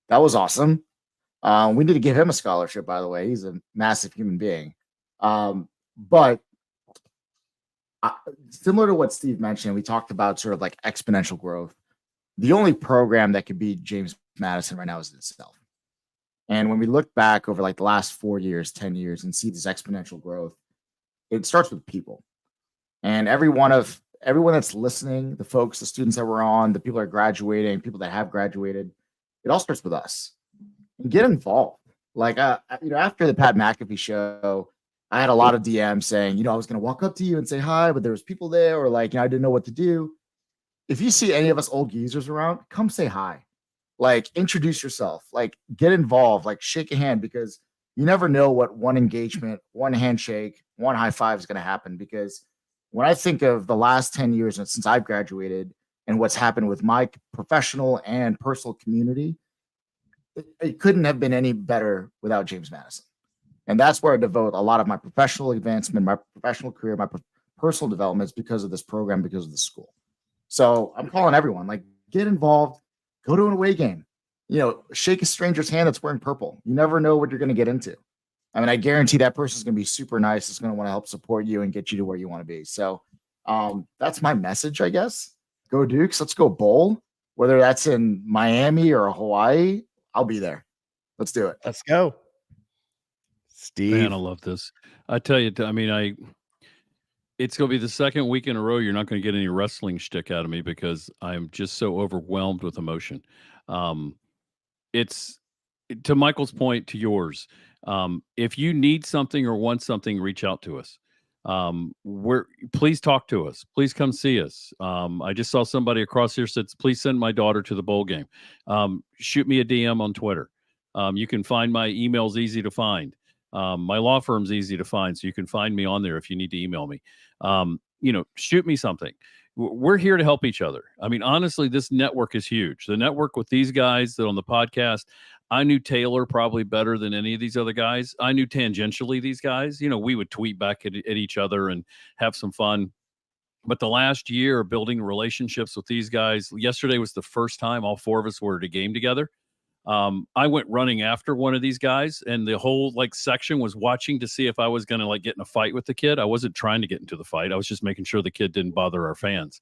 That was awesome. We need to give him a scholarship, by the way. He's a massive human being. But similar to what Steve mentioned, we talked about sort of like exponential growth. The only program that could beat James Madison right now is itself. And when we look back over like the last 4 years, 10 years, and see this exponential growth, it starts with people. And everyone that's listening, the folks, the students that were on, the people that are graduating, people that have graduated, it all starts with us. And get involved. Like, after the Pat McAfee show, I had a lot of DMs saying, I was going to walk up to you and say hi, but there was people there, or like, I didn't know what to do. If you see any of us old geezers around, come say hi. Like, introduce yourself. Like, get involved. Like, shake a hand, because you never know what one engagement, one handshake, one high five is going to happen. Because when I think of the last 10 years since I've graduated and what's happened with my professional and personal community, it couldn't have been any better without James Madison. And that's where I devote a lot of my professional advancement, my professional career, my personal developments because of this program, because of the school. So I'm calling everyone, like, get involved, go to an away game, shake a stranger's hand that's wearing purple. You never know what you're going to get into. I mean, I guarantee that person's going to be super nice. It's going to want to help support you and get you to where you want to be. So that's my message, I guess. Go Dukes. Let's go bowl. Whether that's in Miami or Hawaii, I'll be there. Let's do it. Let's go. Steve. Man, I love this. I tell you, it's going to be the second week in a row you're not going to get any wrestling shtick out of me, because I'm just so overwhelmed with emotion. It's, to Michael's point, to yours. If you need something or want something, reach out to us. Please talk to us. Please come see us. I just saw somebody across here said, please send my daughter to the bowl game. Shoot me a DM on Twitter. You can find my emails easy to find. My law firm's easy to find, so you can find me on there if you need to email me. Shoot me something. We're here to help each other. I mean, honestly, this network is huge. The network with these guys that on the podcast, I knew Taylor probably better than any of these other guys. I knew tangentially these guys. You know, we would tweet back at each other and have some fun. But the last year, building relationships with these guys, yesterday was the first time all four of us were at a game together. I went running after one of these guys, and the whole section was watching to see if I was going to get in a fight with the kid. I wasn't trying to get into the fight. I was just making sure the kid didn't bother our fans.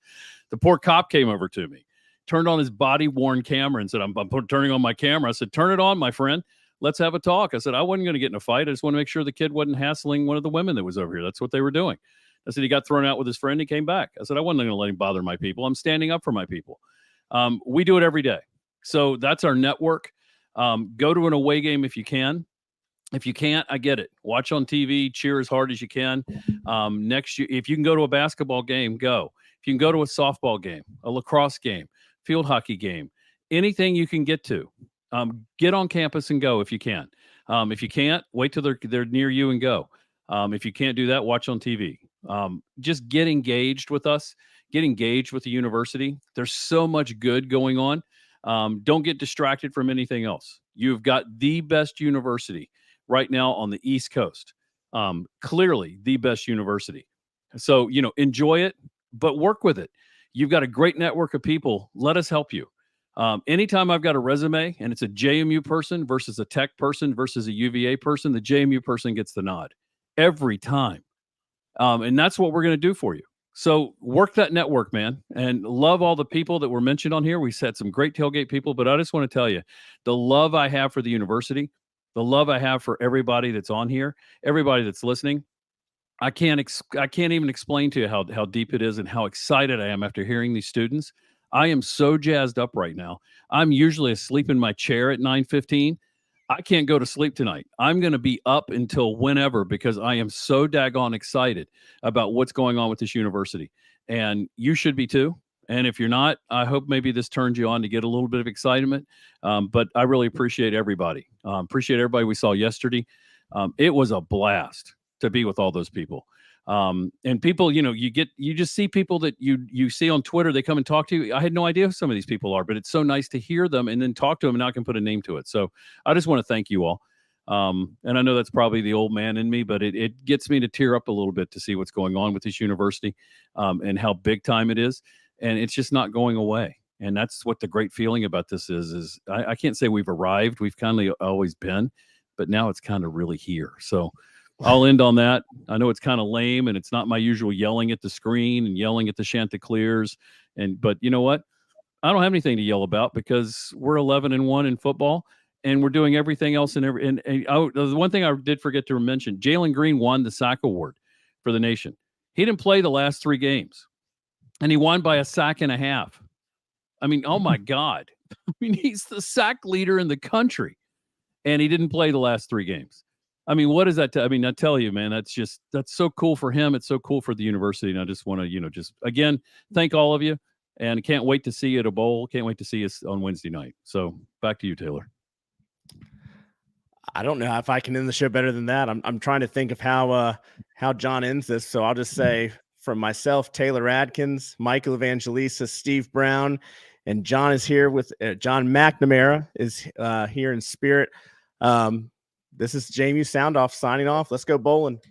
The poor cop came over to me, turned on his body-worn camera and said, I'm turning on my camera. I said, turn it on, my friend. Let's have a talk. I said, I wasn't going to get in a fight. I just want to make sure the kid wasn't hassling one of the women that was over here. That's what they were doing. I said, he got thrown out with his friend. He came back. I said, I wasn't going to let him bother my people. I'm standing up for my people. We do it every day. So that's our network. Go to an away game if you can. If you can't, I get it. Watch on TV, cheer as hard as you can. Next year, if you can go to a basketball game, go. If you can go to a softball game, a lacrosse game, field hockey game, anything you can get to, get on campus and go if you can. If you can't, wait till they're near you and go. If you can't do that, watch on TV. Just get engaged with us. Get engaged with the university. There's so much good going on. Don't get distracted from anything else. You've got the best university right now on the East Coast. Clearly the best university. So, enjoy it, but work with it. You've got a great network of people. Let us help you. Anytime I've got a resume and it's a JMU person versus a Tech person versus a UVA person, the JMU person gets the nod every time. And that's what we're going to do for you. So work that network, man, and love all the people that were mentioned on here. We said some great tailgate people, but I just want to tell you the love I have for the university, the love I have for everybody that's on here, everybody that's listening. I can't even explain to you how deep it is and how excited I am after hearing these students. I am so jazzed up right now. I'm usually asleep in my chair at 9:15. I can't go to sleep tonight. I'm going to be up until whenever because I am so daggone excited about what's going on with this university. And you should be too. And if you're not, I hope maybe this turns you on to get a little bit of excitement. But I really appreciate everybody. Appreciate everybody we saw yesterday. It was a blast to be with all those people. And people, you just see people that you see on Twitter, they come and talk to you. I had no idea who some of these people are, but it's so nice to hear them and then talk to them, and now I can put a name to it. So I just want to thank you all. And I know that's probably the old man in me, but it gets me to tear up a little bit to see what's going on with this university, and how big time it is. And it's just not going away. And that's what the great feeling about this is I can't say we've arrived. We've kind of always been, but now it's kind of really here. So I'll end on that. I know it's kind of lame and it's not my usual yelling at the screen and yelling at the Chanticleers. But you know what? I don't have anything to yell about because we're 11-1 in football and we're doing everything else. The one thing I did forget to mention, Jalen Green won the sack award for the nation. He didn't play the last 3 games and he won by a sack and a half. I mean, oh my God. I mean, he's the sack leader in the country and he didn't play the last 3 games. I mean, what is that? I mean, I tell you, man, that's so cool for him. It's so cool for the university. And I just want to, just again, thank all of you and can't wait to see you at a bowl. Can't wait to see us on Wednesday night. So back to you, Taylor. I don't know if I can end the show better than that. I'm trying to think of how John ends this. So I'll just say from myself, Taylor Adkins, Michael Evangelista, Steve Brown, and John is here with John McNamara is here in spirit. This is JMU Sound Off signing off. Let's go bowling.